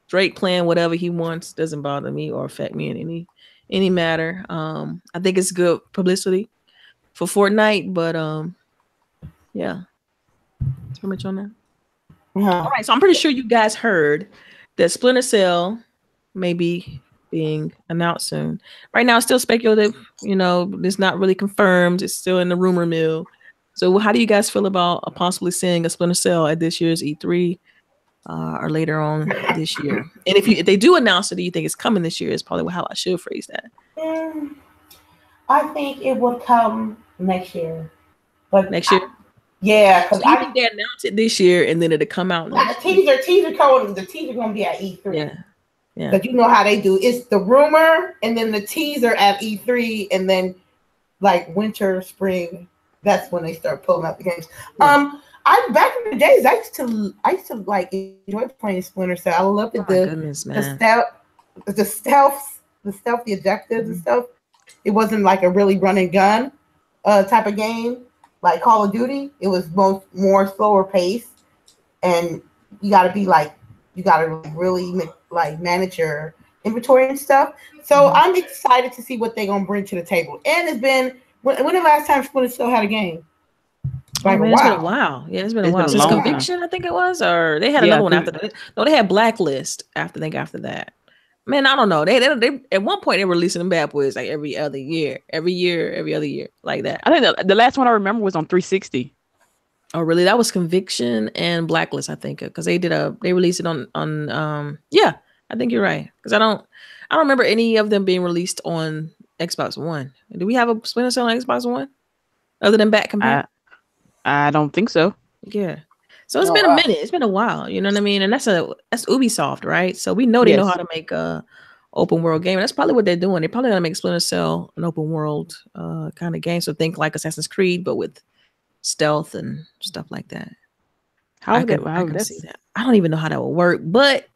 Drake playing whatever he wants doesn't bother me or affect me in any matter. I think it's good publicity for Fortnite, but yeah, that's pretty much on that. All right, so I'm pretty sure you guys heard that Splinter Cell may be being announced soon. Right now, it's still speculative. It's not really confirmed. It's still in the rumor mill. So how do you guys feel about possibly seeing a Splinter Cell at this year's E3 or later on this year? And if they do announce it, do you think it's coming this year? Is probably how I should phrase that. I think it would come next year. But next year? Yeah, because I think they announced it this year, and then it'll come out. The teaser going to be at E3. Yeah. But you know how they do. It's the rumor, and then the teaser at E3, and then like winter, spring. That's when they start pulling out the games. I back in the days, I used to like enjoy playing Splinter Cell. I loved Oh my goodness, man. the stealth, the objectives and stuff. It wasn't like a really run and gun type of game like Call of Duty. It was more slower pace, and you got to really like manage your inventory and stuff. So I'm excited to see what they're gonna bring to the table. And it's been when the last time Splinter Cell had a game? Like It's been a while. Yeah, it's been a while since Conviction, I think it was, or they had another one after that. No, they had Blacklist after that. Man, I don't know. They at one point they were releasing them bad boys like every other year, every other year, like that. I think the last one I remember was on 360. Oh, really? That was Conviction and Blacklist, I think, because they released it on yeah, I think you're right. Because I don't remember any of them being released on Xbox One. Do we have a Splinter Cell on Xbox One other than Back Combat? I don't think so. Yeah. So it's been a minute. It's been a while. You know what I mean? And that's Ubisoft, right? So we know they know how to make a open world game. And that's probably what they're doing. They're probably gonna make Splinter Cell an open world kind of game. So think like Assassin's Creed, but with stealth and stuff like that. I can see that. I don't even know how that would work, but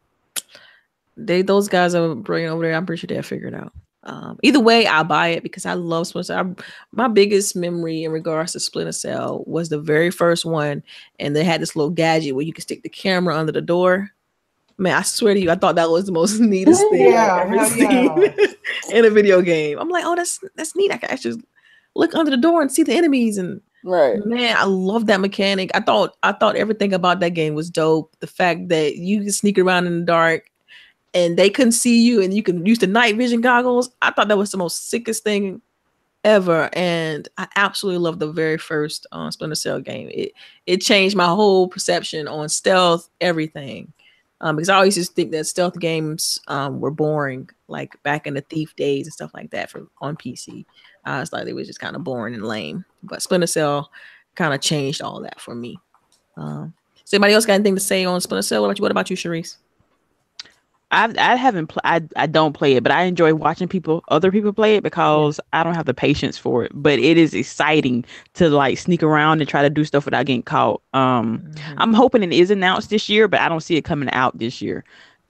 those guys are bringing over there. I'm pretty sure they'll figure it out. Either way, I'll buy it because I love Splinter Cell. My biggest memory in regards to Splinter Cell was the very first one, and they had this little gadget where you could stick the camera under the door. Man, I swear to you, I thought that was the most neatest thing I've ever seen in a video game. I'm like, oh, that's neat. I can actually look under the door and see the enemies. And man, I love that mechanic. I thought everything about that game was dope. The fact that you can sneak around in the dark and they couldn't see you and you can use the night vision goggles. I thought that was the most sickest thing ever. And I absolutely love the very first Splinter Cell game. It changed my whole perception on stealth, everything. Because I always just think that stealth games were boring, like back in the Thief days and stuff like that on PC. I was like, they was just kind of boring and lame. But Splinter Cell kind of changed all that for me. So anybody else got anything to say on Splinter Cell? What about you, CHAREECE? I don't play it, but I enjoy watching other people play it because I don't have the patience for it. But it is exciting to like sneak around and try to do stuff without getting caught. I'm hoping it is announced this year, but I don't see it coming out this year.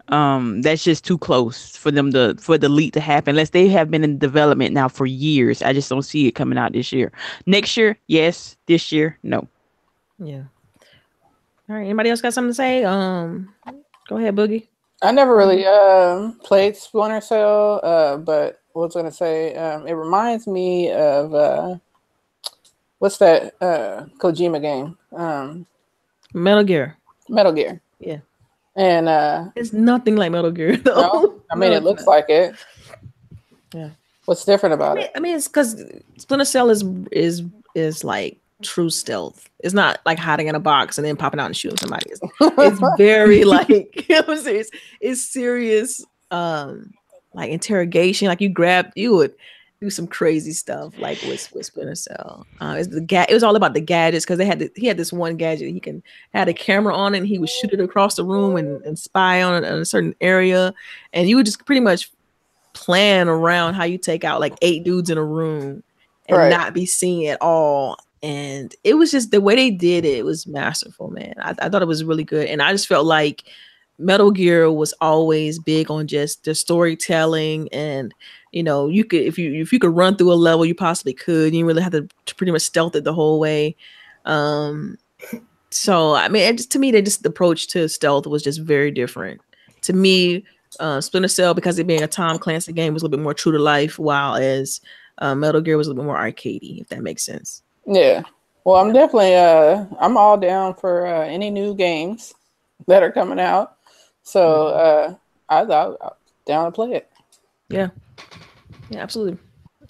That's just too close for the leak to happen. Unless they have been in development now for years, I just don't see it coming out this year. Next year, yes. This year, no. Yeah. All right. Anybody else got something to say? Go ahead, Boogie. I never really played Splinter Cell, but I was gonna say it reminds me of what's that Kojima game? Metal Gear. Yeah. And it's nothing like Metal Gear though. No? I mean, it looks like it. Yeah. What's different about it? I mean, it's because Splinter Cell is like true stealth. It's not like hiding in a box and then popping out and shooting somebody. It's very like it's serious like interrogation. Like you would do some crazy stuff like with Splinter Cell. It was all about the gadgets because he had this one gadget he had a camera on it and he would shoot it across the room and spy on a certain area, and you would just pretty much plan around how you take out like 8 dudes in a room and not be seen at all. And it was just the way they did it was masterful, man. I thought it was really good. And I just felt like Metal Gear was always big on just the storytelling. And, you know, you could, if you could run through a level, you possibly could. You really had to pretty much stealth it the whole way. So, I mean, to me, the approach to stealth was just very different. To me, Splinter Cell, because it being a Tom Clancy game, was a little bit more true to life, while as Metal Gear was a little bit more arcadey, if that makes sense. Yeah. Well, I'm definitely I'm all down for any new games that are coming out. So I'm down to play it. Yeah. Yeah, absolutely.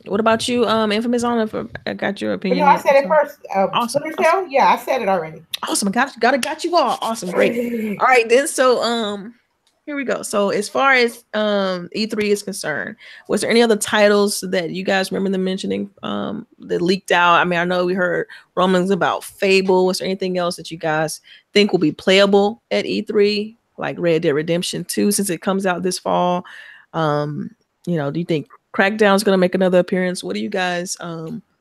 What about you, Infamous? I don't know if I got your opinion. No, I said it first. Awesome. Awesome. Yeah, I said it already. Awesome. Got you all. Awesome. Great. All right, then. So here we go. So as far as E3 is concerned, was there any other titles that you guys remember them mentioning that leaked out? I mean, I know we heard rumblings about Fable. Was there anything else that you guys think will be playable at E3, like Red Dead Redemption 2, since it comes out this fall? Do you think Crackdown's going to make another appearance? What do you guys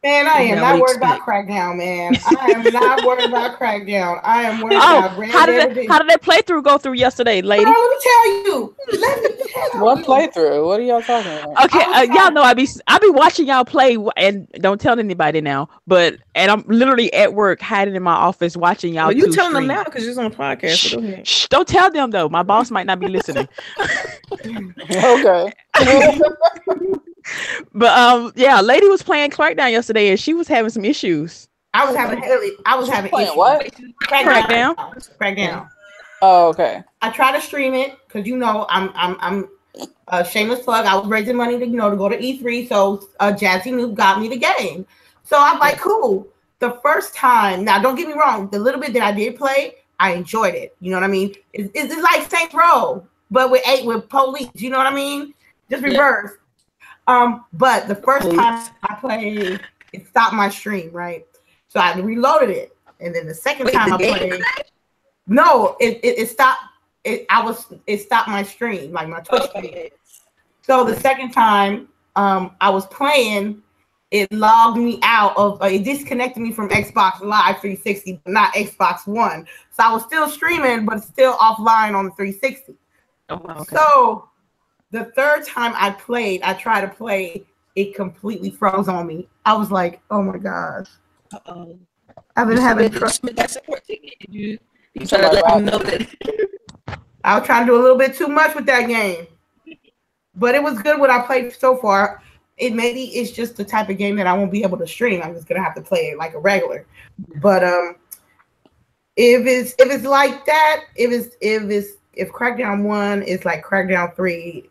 Man, I am Yeah, not what worried do you about Crackdown, man. I am not worried about Crackdown. I am worried about Red how Dead did Redemption. how did that playthrough go through yesterday, lady? Girl, let me tell you. Let me tell What you. playthrough? What are y'all talking about? Okay, y'all know I be watching y'all play, and don't tell anybody now. And I'm literally at work, hiding in my office, watching y'all. Well, you telling stream. them now because you're on a podcast. So go ahead. Shh, don't tell them though. My boss might not be listening. Okay. But yeah, lady was playing Crackdown yesterday, and she was having some issues. I was having Playing issues. what? Crackdown. Crackdown. Oh, okay. I try to stream it because I'm a shameless plug. I was raising money to to go to E3, so Jazzy Noob got me the game. So I'm like, cool. The first time, now don't get me wrong, the little bit that I did play, I enjoyed it. You know what I mean? It's like Saints Row, but with police. You know what I mean? Just reverse. But the first time I played, it stopped my stream, right? So I reloaded it, and then the second time I played, no, it stopped. It stopped my stream, like my Twitch stream. So the second time I was playing, it logged me out of it disconnected me from Xbox Live 360, but not Xbox One. So I was still streaming, but still offline on the 360. Oh, wow, okay. So the third time I tried to play, it completely froze on me. I was like, oh my gosh. Uh-oh. I've been having that support ticket. You try to let them know that. I was trying to do a little bit too much with that game. But it was good what I played so far. Maybe it's just the type of game that I won't be able to stream. I'm just gonna have to play it like a regular. But if it's like that, if Crackdown 1 is like Crackdown 3,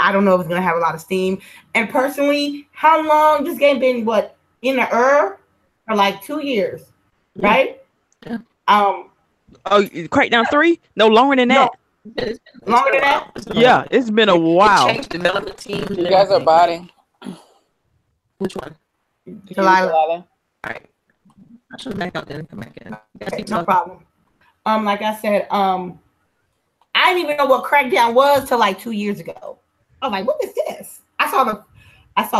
I don't know if it's gonna have a lot of steam. And personally, how long this game been in the for like 2 years, right? Yeah. Oh, Crackdown 3? No, longer than that. No. Longer than that? Yeah, it's been a while. Changed development teams. You guys are botting. Which one? Delilah. All right. I should back out then and come back in. Okay, no problem. Like I said, I didn't even know what Crackdown was till like 2 years ago. I was like, what is this? I saw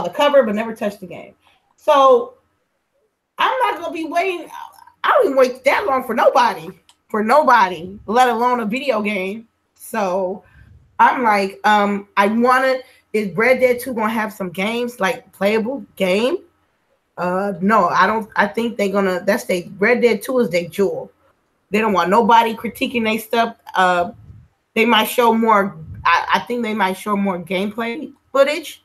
the cover, but never touched the game. So I'm not gonna be waiting. I don't even wait that long for nobody, let alone a video game. So I'm like, is Red Dead 2 gonna have some games, like playable game? No, I don't. I think Red Dead 2 is their jewel. They don't want nobody critiquing their stuff. They might show more. I think they might show more gameplay footage,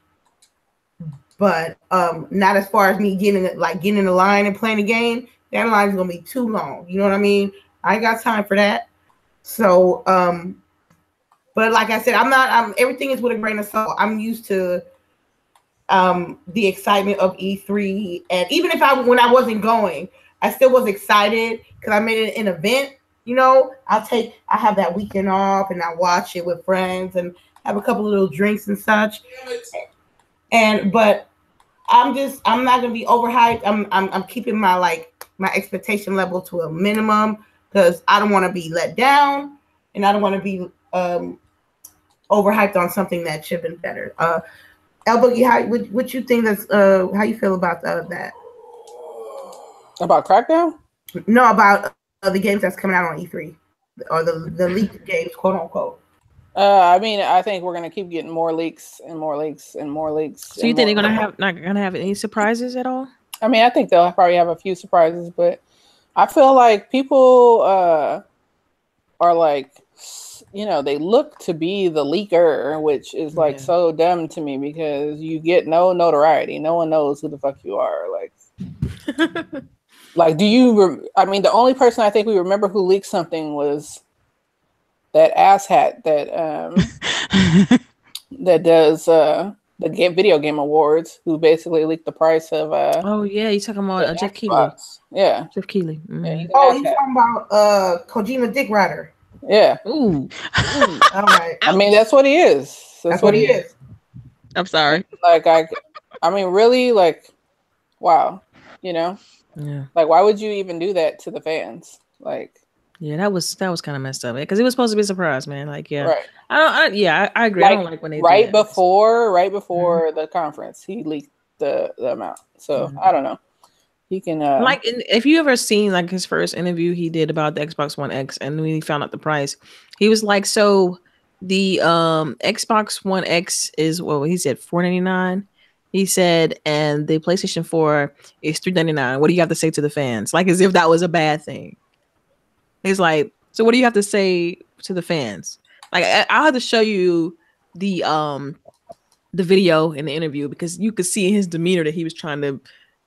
but not as far as me getting in the line and playing the game. That line is gonna be too long. You know what I mean? I ain't got time for that. So, but like I said, everything is with a grain of salt. I'm used to the excitement of E3, and even when I wasn't going, I still was excited because I made it an event. You know, I have that weekend off and I watch it with friends and have a couple of little drinks and such. But I'm not gonna be overhyped. I'm keeping my expectation level to a minimum because I don't want to be let down and I don't want to be overhyped on something that should have been better. LBOOGIE, what you think how you feel about that? About Crackdown? No, about the games that's coming out on E3 or the leaked games, quote unquote. I mean, I think we're gonna keep getting more leaks and more leaks and more leaks. So you think they're not gonna have any surprises at all? I mean, I think they'll probably have a few surprises, but I feel like people are like, they look to be the leaker, which is like so dumb to me because you get no notoriety. No one knows who the fuck you are. Like, do you? I mean, the only person I think we remember who leaked something was that asshat that that does the video game awards, who basically leaked the price of. Oh yeah, you talking about Jeff Keighley? Yeah, Jeff Keighley. Mm-hmm. Yeah, you talking about Kojima Dick Rider? Yeah. Ooh. All right. I mean, that's what he is. That's what he is. I'm sorry. I mean, really, wow, Yeah. Like, why would you even do that to the fans? Yeah, that was kind of messed up, because it was supposed to be a surprise, man. Right. I I agree. I don't like when they before the conference, he leaked the amount. So I don't know. He can like if you ever seen like his first interview he did about the Xbox One X, and when he found out the price, he was like, so the Xbox One X is he said $499. He said, and the PlayStation 4 is $399. What do you have to say to the fans? Like as if that was a bad thing. He's like, so what do you have to say to the fans? Like I'll have to show you the video in the interview, because you could see in his demeanor that he was trying to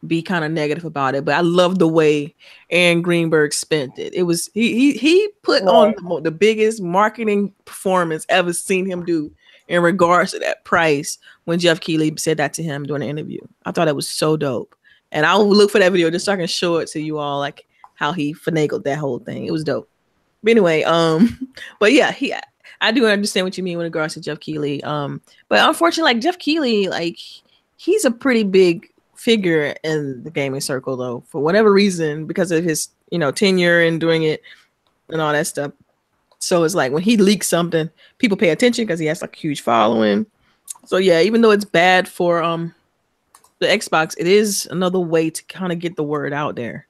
be kind of negative about it. But I love the way Aaron Greenberg spent it. It was he put on the biggest marketing performance ever seen him do in regards to that price when Jeff Keighley said that to him during the interview. I thought that was so dope. And I'll look for that video just so I can show it to you all, like how he finagled that whole thing. It was dope. But anyway, but yeah, I do understand what you mean with regards to Jeff Keighley. But unfortunately, like Jeff Keighley, like he's a pretty big figure in the gaming circle, though, for whatever reason, because of his tenure and doing it and all that stuff. So it's like when he leaks something, people pay attention because he has like a huge following. So yeah, even though it's bad for the Xbox, it is another way to kind of get the word out there.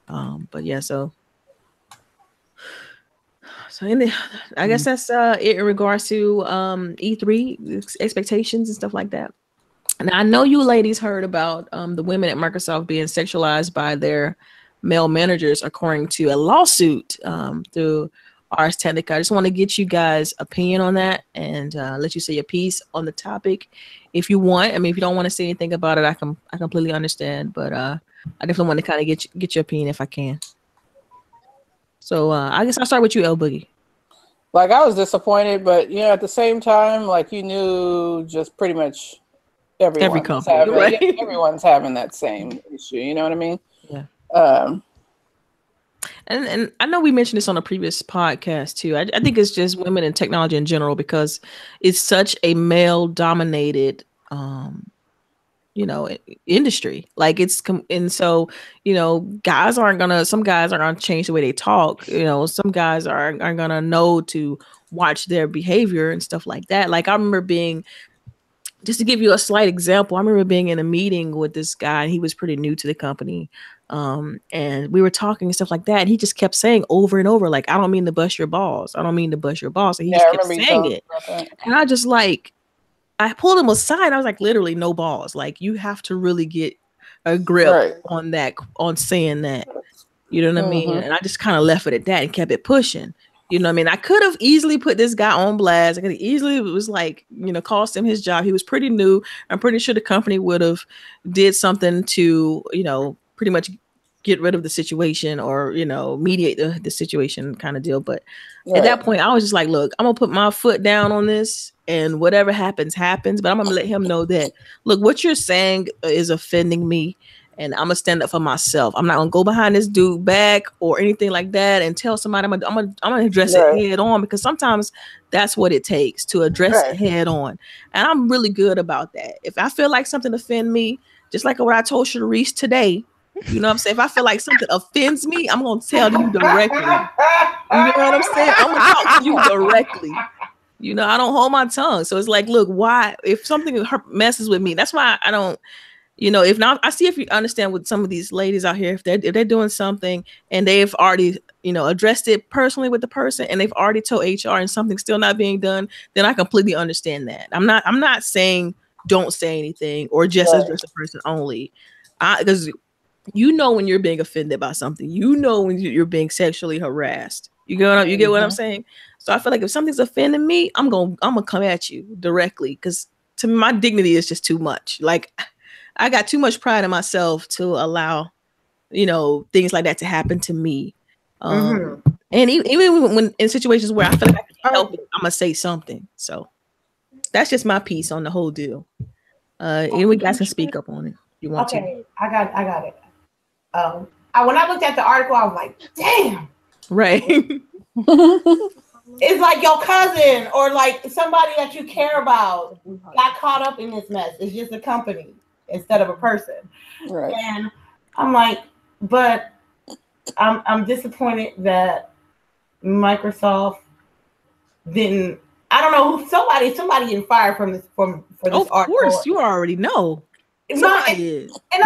But yeah, so I guess that's it in regards to E3 expectations and stuff like that. And I know you ladies heard about the women at Microsoft being sexualized by their male managers, according to a lawsuit through Ars Technica. I just want to get you guys' opinion on that and let you say your piece on the topic if you want. I mean, if you don't want to say anything about it, I completely understand. But I definitely want to kind of get your opinion if I can. So I guess I'll start with you, LBOOGIE. Like I was disappointed, but at the same time, like you knew just pretty much every company, right? Everyone's having that same issue. You know what I mean? Yeah. And I know we mentioned this on a previous podcast too. I think it's just women in technology in general, because it's such a male-dominated, industry. Like and so some guys aren't gonna change the way they talk. Some guys aren't gonna know to watch their behavior and stuff like that. Like I remember just to give you a slight example, I remember being in a meeting with this guy, and he was pretty new to the company. And we were talking and stuff like that. And he just kept saying over and over, like, I don't mean to bust your balls. I don't mean to bust your balls. And he just kept saying it. And I pulled him aside. I was like, literally no balls. Like, you have to really get a grip on saying that. You know what I mean? And I just kind of left it at that and kept it pushing. You know what I mean? I could have easily put this guy on blast. I could have easily cost him his job. He was pretty new. I'm pretty sure the company would have did something to, pretty much get rid of the situation or, mediate the situation kind of deal. But at that point, I was just like, look, I'm going to put my foot down on this, and whatever happens, happens. But I'm going to let him know that, look, what you're saying is offending me. And I'm going to stand up for myself. I'm not going to go behind this dude back or anything like that and tell somebody I'm going to address it head on, because sometimes that's what it takes to address it head on. And I'm really good about that. If I feel like something offends me, just like what I told CHAREECE today, you know what I'm saying? If I feel like something offends me, I'm going to tell you directly. You know what I'm saying? I'm going to talk to you directly. I don't hold my tongue. So it's like, look, why? If something messes with me, that's why I don't. If not, I see if you understand with some of these ladies out here, if they're doing something and they've already, addressed it personally with the person, and they've already told HR and something's still not being done, then I completely understand that. I'm not saying don't say anything or just address the person only, because when you're being offended by something, when you're being sexually harassed. You get what I'm saying? So I feel like if something's offending me, I'm gonna come at you directly, because to me, my dignity is just too much. Like, I got too much pride in myself to allow, things like that to happen to me. And even when in situations where I feel like I can help it, I'm gonna say something. So that's just my piece on the whole deal. And we guys can speak up on it. You want to? Okay, I got it. When I looked at the article, I was like, damn. Right. It's like your cousin or like somebody that you care about got caught up in this mess. It's just a company instead of a person. Right. And I'm like, but I'm disappointed that Microsoft didn't. I don't know who somebody didn't fire from this article. Of course, you already know. Somebody is. And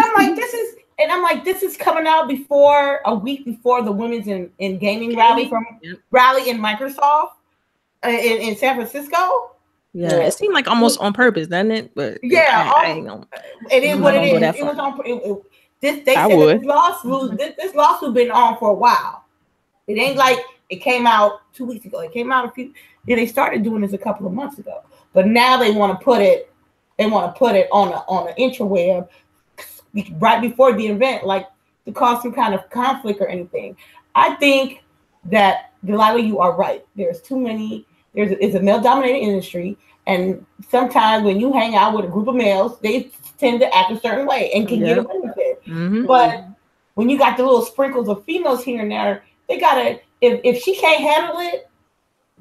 I'm like, this is coming out a week before the women's in gaming rally in Microsoft in San Francisco. Yeah, it seemed like almost on purpose, doesn't it? But yeah, I ain't gonna, it is what it is. It was on. They said this lawsuit been on for a while. It ain't like it came out 2 weeks ago. It came out they started doing this a couple of months ago. But now they want to put it. They want to put it on the interweb right before the event, like to cause some kind of conflict or anything. I think that Delilah, you are right. There's too many. It's a male-dominated industry, and sometimes when you hang out with a group of males, they tend to act a certain way and can get away with it. Mm-hmm. But when you got the little sprinkles of females here and there, they gotta. If she can't handle it,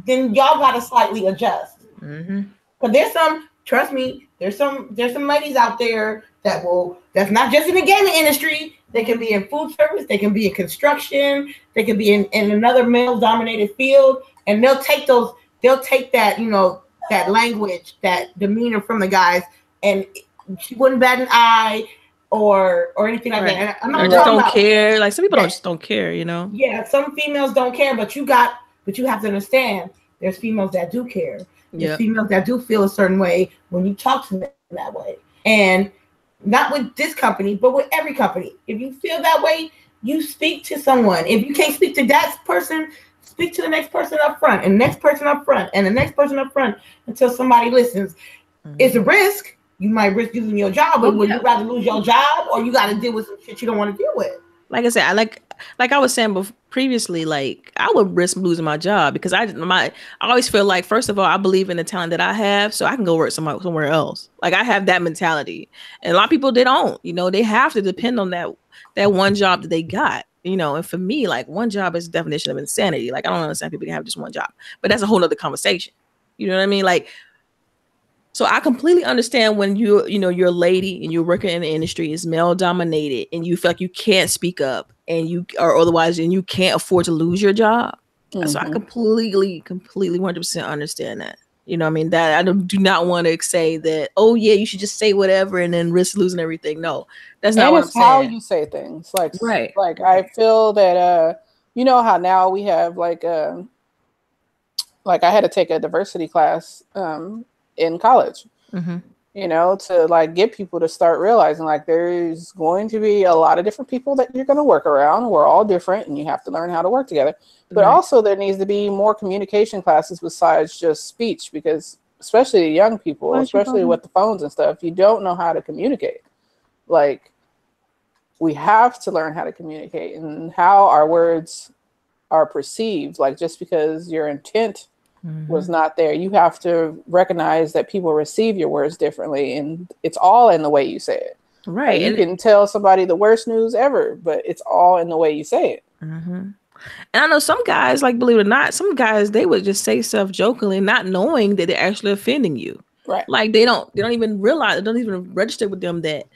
then y'all gotta slightly adjust. Because there's some. Trust me, there's some ladies out there that's not just in the gaming industry. They can be in food service, they can be in construction, they can be in another male-dominated field, and they'll take that, that language, that demeanor from the guys, and she wouldn't bat an eye or anything like that. And I'm not just don't care. Like some people just don't care, Yeah, some females don't care, but you have to understand there's females that do care. There's females that do feel a certain way when you talk to them that way. And not with this company, but with every company. If you feel that way, you speak to someone. If you can't speak to that person, speak to the next person up front, and the next person up front, and the next person up front until somebody listens. It's a risk. You might risk losing your job, but would you rather lose your job or you got to deal with some shit you don't want to deal with? Like I said, like I was saying previously, like I would risk losing my job because I always feel like, first of all, I believe in the talent that I have, so I can go work somewhere else. Like I have that mentality, and a lot of people, they don't. They have to depend on that one job that they got. And for me, like one job is the definition of insanity. Like I don't understand people can have just one job, but that's a whole nother conversation. You know what I mean? Like. So I completely understand when you're a lady and you're working in the industry, is male dominated, and you feel like you can't speak up and you can't afford to lose your job. So I completely 100% understand that. You know what I mean? That I do not want to say that, oh yeah, you should just say whatever and then risk losing everything. No, that's not what I'm saying. How you say things. Like, right. Like I feel that, how now we have like I had to take a diversity class, in college, to like get people to start realizing like there's going to be a lot of different people that you're going to work around. We're all different and you have to learn how to work together. But also there needs to be more communication classes besides just speech, because especially young people, especially with the phones and stuff, you don't know how to communicate. Like we have to learn how to communicate and how our words are perceived. Like just because your intent was not there, you have to recognize that people receive your words differently, and it's all in the way you say it. Right. Like, you can tell somebody the worst news ever, but it's all in the way you say it. And I know some guys, like, believe it or not, some guys, they would just say stuff jokingly, not knowing that they're actually offending you. Right. Like they don't even realize, it don't even register with them that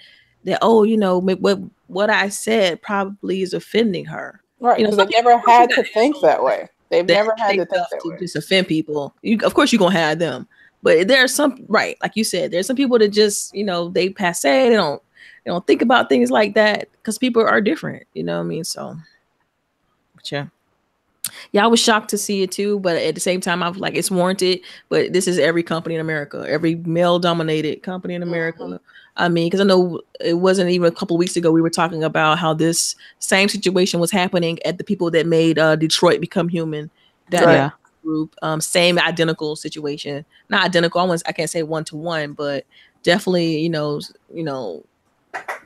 what I said probably is offending her. Right. Because they never had to think that way. They've never had to think that way. Just offend people. Of course, you're gonna have them, but there are some, right? Like you said, there's some people that just, they passe. They don't think about things like that because people are different. You know what I mean? So, but yeah, I was shocked to see it too. But at the same time, I was like, it's warranted. But this is every company in America, every male-dominated company in America. I mean, because I know it wasn't even a couple of weeks ago we were talking about how this same situation was happening at the people that made Detroit Become Human. That group, same identical situation. Not identical. I can't say 1-to-1, but definitely,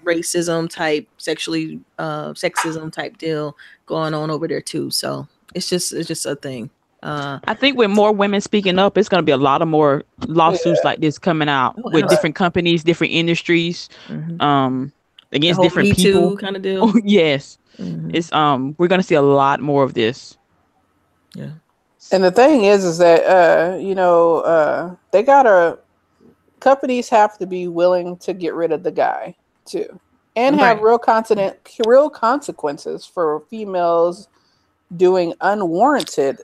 racism type, sexism type deal going on over there too. So it's just a thing. I think with more women speaking up, it's going to be a lot of more lawsuits like this coming out with different companies, different industries, against different people. Kind of deal. Yes, it's we're going to see a lot more of this. Yeah, and the thing is that companies have to be willing to get rid of the guy too, and have real consequences for females doing unwarranted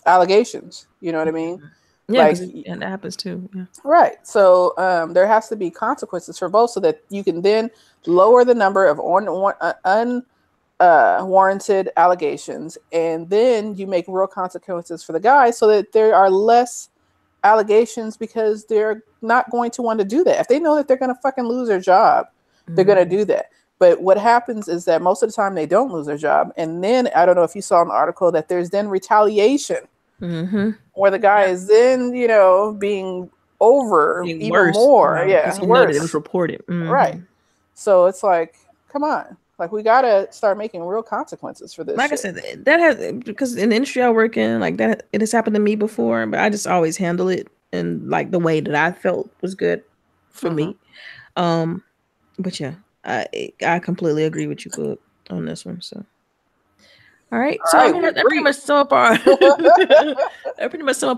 allegations. You know what I mean? Yeah, Like, and that happens too. Yeah. right. So there has to be consequences for both, so that you can then lower the number of unwarranted allegations, and then you make real consequences for the guys, so that there are less allegations, because they're not going to want to do that. If they know that they're going to fucking lose their job, they're going to do that. But what happens is that most of the time they don't lose their job. And then, I don't know if you saw in the article, that there's then retaliation, where the guy is then, being even worse, more. because he know that it was reported. Right. So it's like, come on. Like, we got to start making real consequences for this. Like shit. I said, that has, because in the industry I work in, like that, it has happened to me before, but I just always handle it in like the way that I felt was good for me. But yeah, I completely agree with you, Boog, on this one. So, all right. So I mean, that pretty much sum up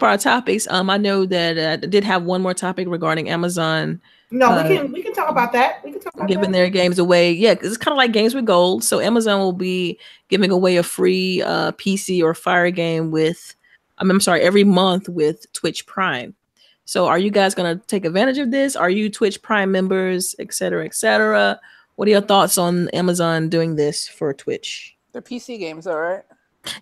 our topics. I know that I did have one more topic regarding Amazon. No, we can talk about that. We can talk about giving their games away. Yeah, because it's kind of like Games with Gold. So Amazon will be giving away a free PC or Fire game with, I'm sorry, every month with Twitch Prime. So are you guys going to take advantage of this? Are you Twitch Prime members, et cetera, et cetera? What are your thoughts on Amazon doing this for Twitch? They're PC games, all right?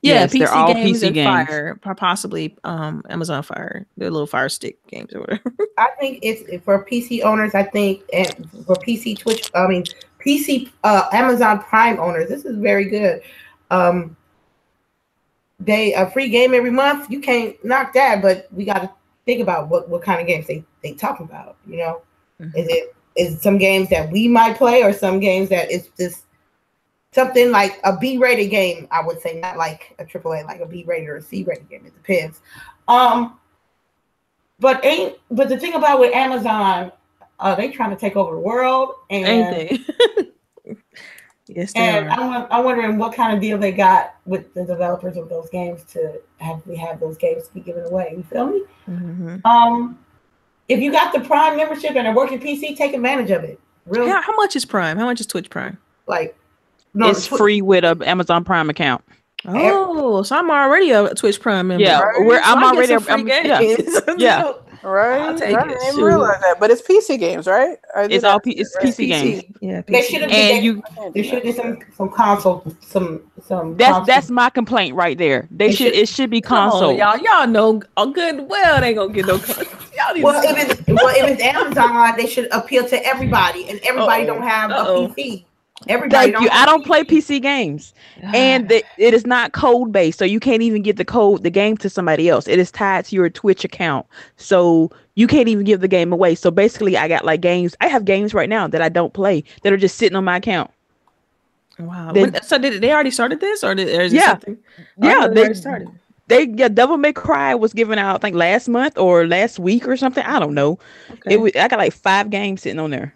Yeah, yes, PC they're all games PC and games. Fire, possibly Amazon Fire, their little Fire Stick games or whatever. I think it's for PC owners. I think, and for PC PC Amazon Prime owners, this is very good. They a free game every month. You can't knock that, but we got to think about what kind of games they talk about. Is it some games that we might play, or some games that it's just something like a B-rated game? I would say, not like a AAA, like a B-rated or a C-rated game. It depends. But the thing about with Amazon, they trying to take over the world, and yes, and I'm wondering what kind of deal they got with the developers of those games to have those games to be given away. You feel me? If you got the Prime membership and a working PC, take advantage of it. Really? How much is Prime? How much is Twitch Prime? It's free with an Amazon Prime account. Oh, so I'm already a Twitch Prime member. Yeah, right? I'm already a free games. Yeah. Right. I'll take I it. didn't even realize that, but it's PC games, right? It's all PC games. Yeah, PC. They should have did some console, That's my complaint right there. It should be console. Y'all know good well they gonna get no console. If it's Amazon, they should appeal to everybody, and everybody don't have a PC. Everybody I don't play PC games, and it is not code based, so you can't even give the game to somebody else. It is tied to your Twitch account, so you can't even give the game away. So basically, I got like games. I have games right now that I don't play that are just sitting on my account. Wow. So did they already started this, or is it something? They already started. Devil May Cry was given out, I think last month or last week or something. I don't know. Okay. I got like 5 games sitting on there.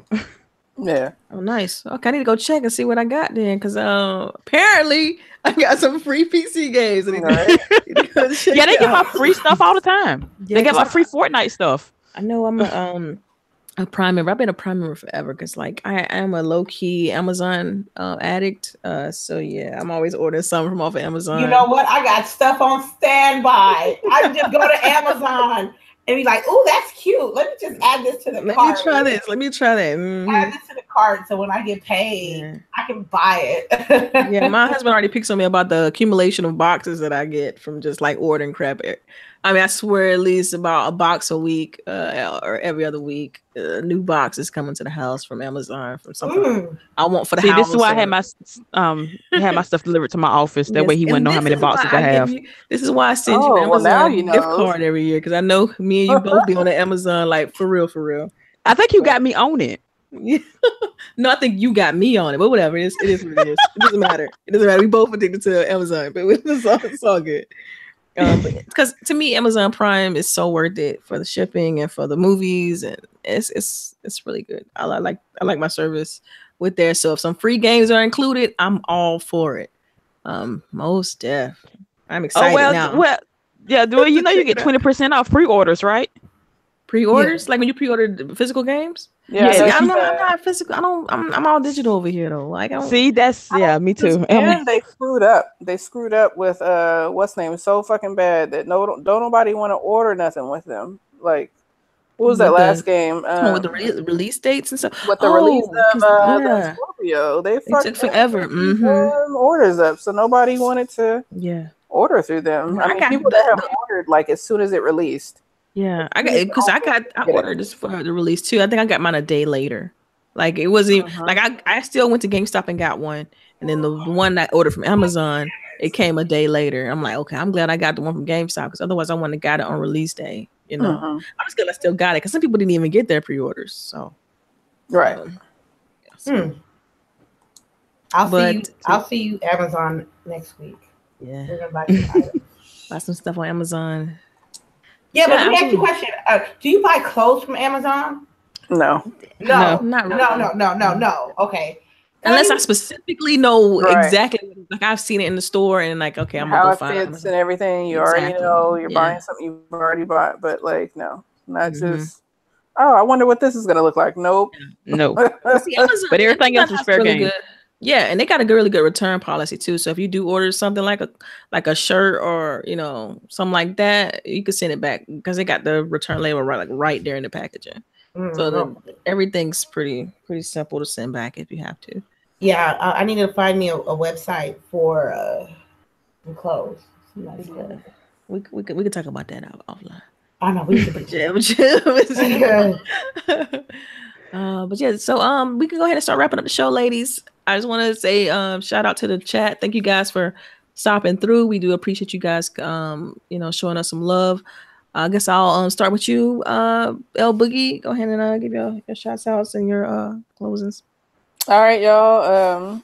Yeah. Oh, nice. Okay, I need to go check and see what I got then, because apparently I got some free PC games. Yeah, they give out free stuff all the time. Yeah, they give out free Fortnite stuff. I know I'm a Prime member. I've been a Prime member forever because, like, I am a low key Amazon addict. So yeah, I'm always ordering something from off of Amazon. You know what? I got stuff on standby. I just go to Amazon and be like, "Oh, that's cute. Let me just add this to the cart. Let me try that. Add this to the cart, so when I get paid, I can buy it." Yeah, my husband already picks on me about the accumulation of boxes that I get from just like ordering crap. I mean, I swear at least about a box a week or every other week. A new box is coming to the house from Amazon from something I want for the house. This is why I had my stuff delivered to my office. That way he wouldn't know how many boxes I have. This is why I send you Amazon gift card every year, because I know me and you both be on the Amazon, like for real. I think you got me on it. No, I think you got me on it, but whatever. It is what it is. It doesn't matter. We both addicted to Amazon, but it's all good. Because to me, Amazon Prime is so worth it for the shipping and for the movies, and it's really good. I like my service with there. So if some free games are included, I'm all for it. Most def. I'm excited now. Well, yeah. You get 20% off pre-orders, right? Pre-orders, like when you pre-order physical games. Yeah, See, that's I'm not physical. I'm all digital over here though. Like, I don't. See, that's me too. And they screwed up. They screwed up with what's name so fucking bad that don't nobody want to order nothing with them. Like, what was that last game? With the release dates and stuff. With the release of the Scorpio, they took forever. Orders up, so nobody wanted to order through them. I mean, people that have ordered like as soon as it released. Yeah, I ordered this for the release too. I think I got mine a day later. Like it wasn't even, like I still went to GameStop and got one, and then the one that I ordered from Amazon, it came a day later. I'm like, okay, I'm glad I got the one from GameStop because otherwise I wouldn't have got it on release day. You know, I'm just glad I still got it because some people didn't even get their pre-orders. So, right. I'll see you Amazon next week. Yeah, we're gonna buy some stuff on Amazon. Yeah, but let me ask you a question. Do you buy clothes from Amazon? No, not really. No. Okay. Unless I specifically know exactly, like I've seen it in the store and like, okay, I'm gonna go find it. How it fits and everything. You already know you're buying something you've already bought, but like, no, not just. Oh, I wonder what this is gonna look like. Nope. No. See, Amazon, but everything else is fair really game. Good. Yeah, and they got a really good return policy too. So if you do order something like a shirt or something like that, you can send it back because they got the return label right there in the packaging. So everything's pretty simple to send back if you have to. Yeah, I need to find me a website for clothes. We could talk about that offline. I know we could. But yeah, so we can go ahead and start wrapping up the show, ladies. I just want to say shout out to the chat. Thank you guys for stopping through. We do appreciate you guys showing us some love. I guess I'll start with you, LBOOGIE. Go ahead and give your shout outs and your closings. All right, y'all.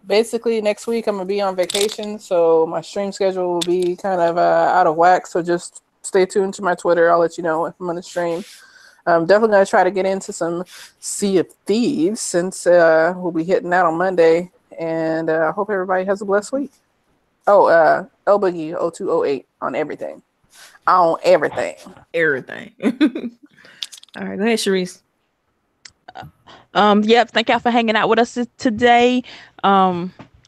Basically next week I'm gonna be on vacation, so my stream schedule will be kind of out of whack. So just stay tuned to my Twitter. I'll let you know if I'm gonna stream. I'm definitely going to try to get into some Sea of Thieves since we'll be hitting that on Monday. And I hope everybody has a blessed week. Oh, LBOOGIE 0208 on everything. On everything. Everything. All right, go ahead, CHAREECE. Thank y'all for hanging out with us today.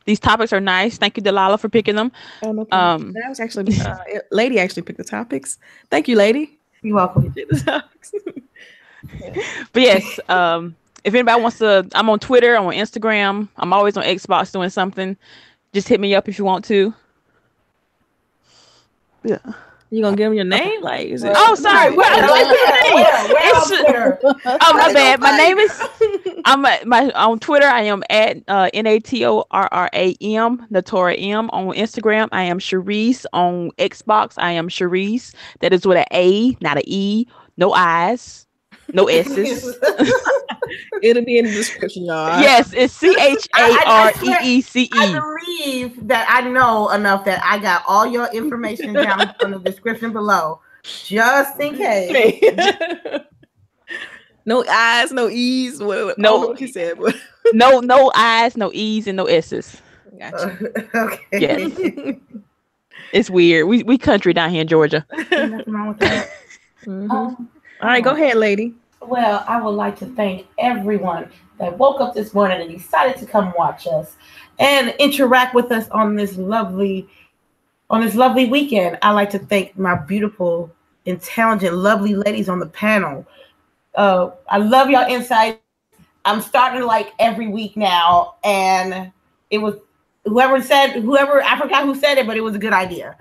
These topics are nice. Thank you, DELILAH, for picking them. That was actually Lady actually picked the topics. Thank you, Lady. You're welcome. But yes, if anybody wants to, I'm on Twitter, I'm on Instagram, I'm always on Xbox doing something. Just hit me up if you want to. Yeah. You gonna give them your name? Like, is it? Oh, sorry. Where oh, my bad. My name is. On Twitter. I am at NATORRAM Natora M. On Instagram, I am CHAREECE. On Xbox, I am CHAREECE. That is with an A, not an E. No I's, no S's. It'll be in the description, y'all. Yes, it's CHAREECE. I believe that I know enough that I got all your information down in the description below, just in case. No I's, no E's. No, what you said, but no I's, no E's, and no S's. Gotcha. Okay. Yes. It's weird. We country down here in Georgia. Nothing wrong with that. All right, go ahead, lady. Well, I would like to thank everyone that woke up this morning and decided to come watch us and interact with us on this lovely weekend. I like to thank my beautiful, intelligent, lovely ladies on the panel. I love y'all insight. I'm starting like every week now, and it was whoever I forgot who said it, but it was a good idea.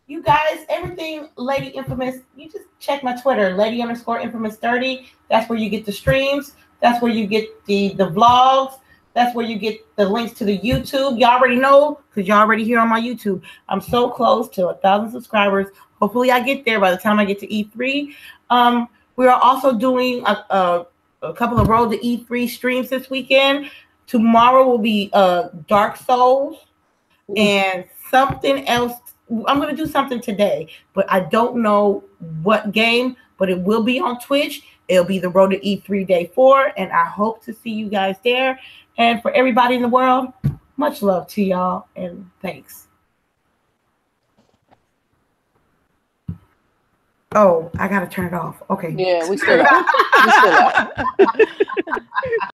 You guys, everything Lady Infamous, you just check my Twitter, Lady_Infamous30. That's where you get the streams. That's where you get the vlogs. That's where you get the links to the YouTube. Y'all already know because y'all already here on my YouTube. I'm so close to 1,000 subscribers. Hopefully I get there by the time I get to E3. We are also doing a couple of Road to E3 streams this weekend. Tomorrow will be Dark Souls and something else. I'm going to do something today, but I don't know what game, but it will be on Twitch. It'll be the Road to E3 Day 4, and I hope to see you guys there. And for everybody in the world, much love to y'all, and thanks. Oh, I gotta turn it off. Okay. Yeah, we still out. We still out.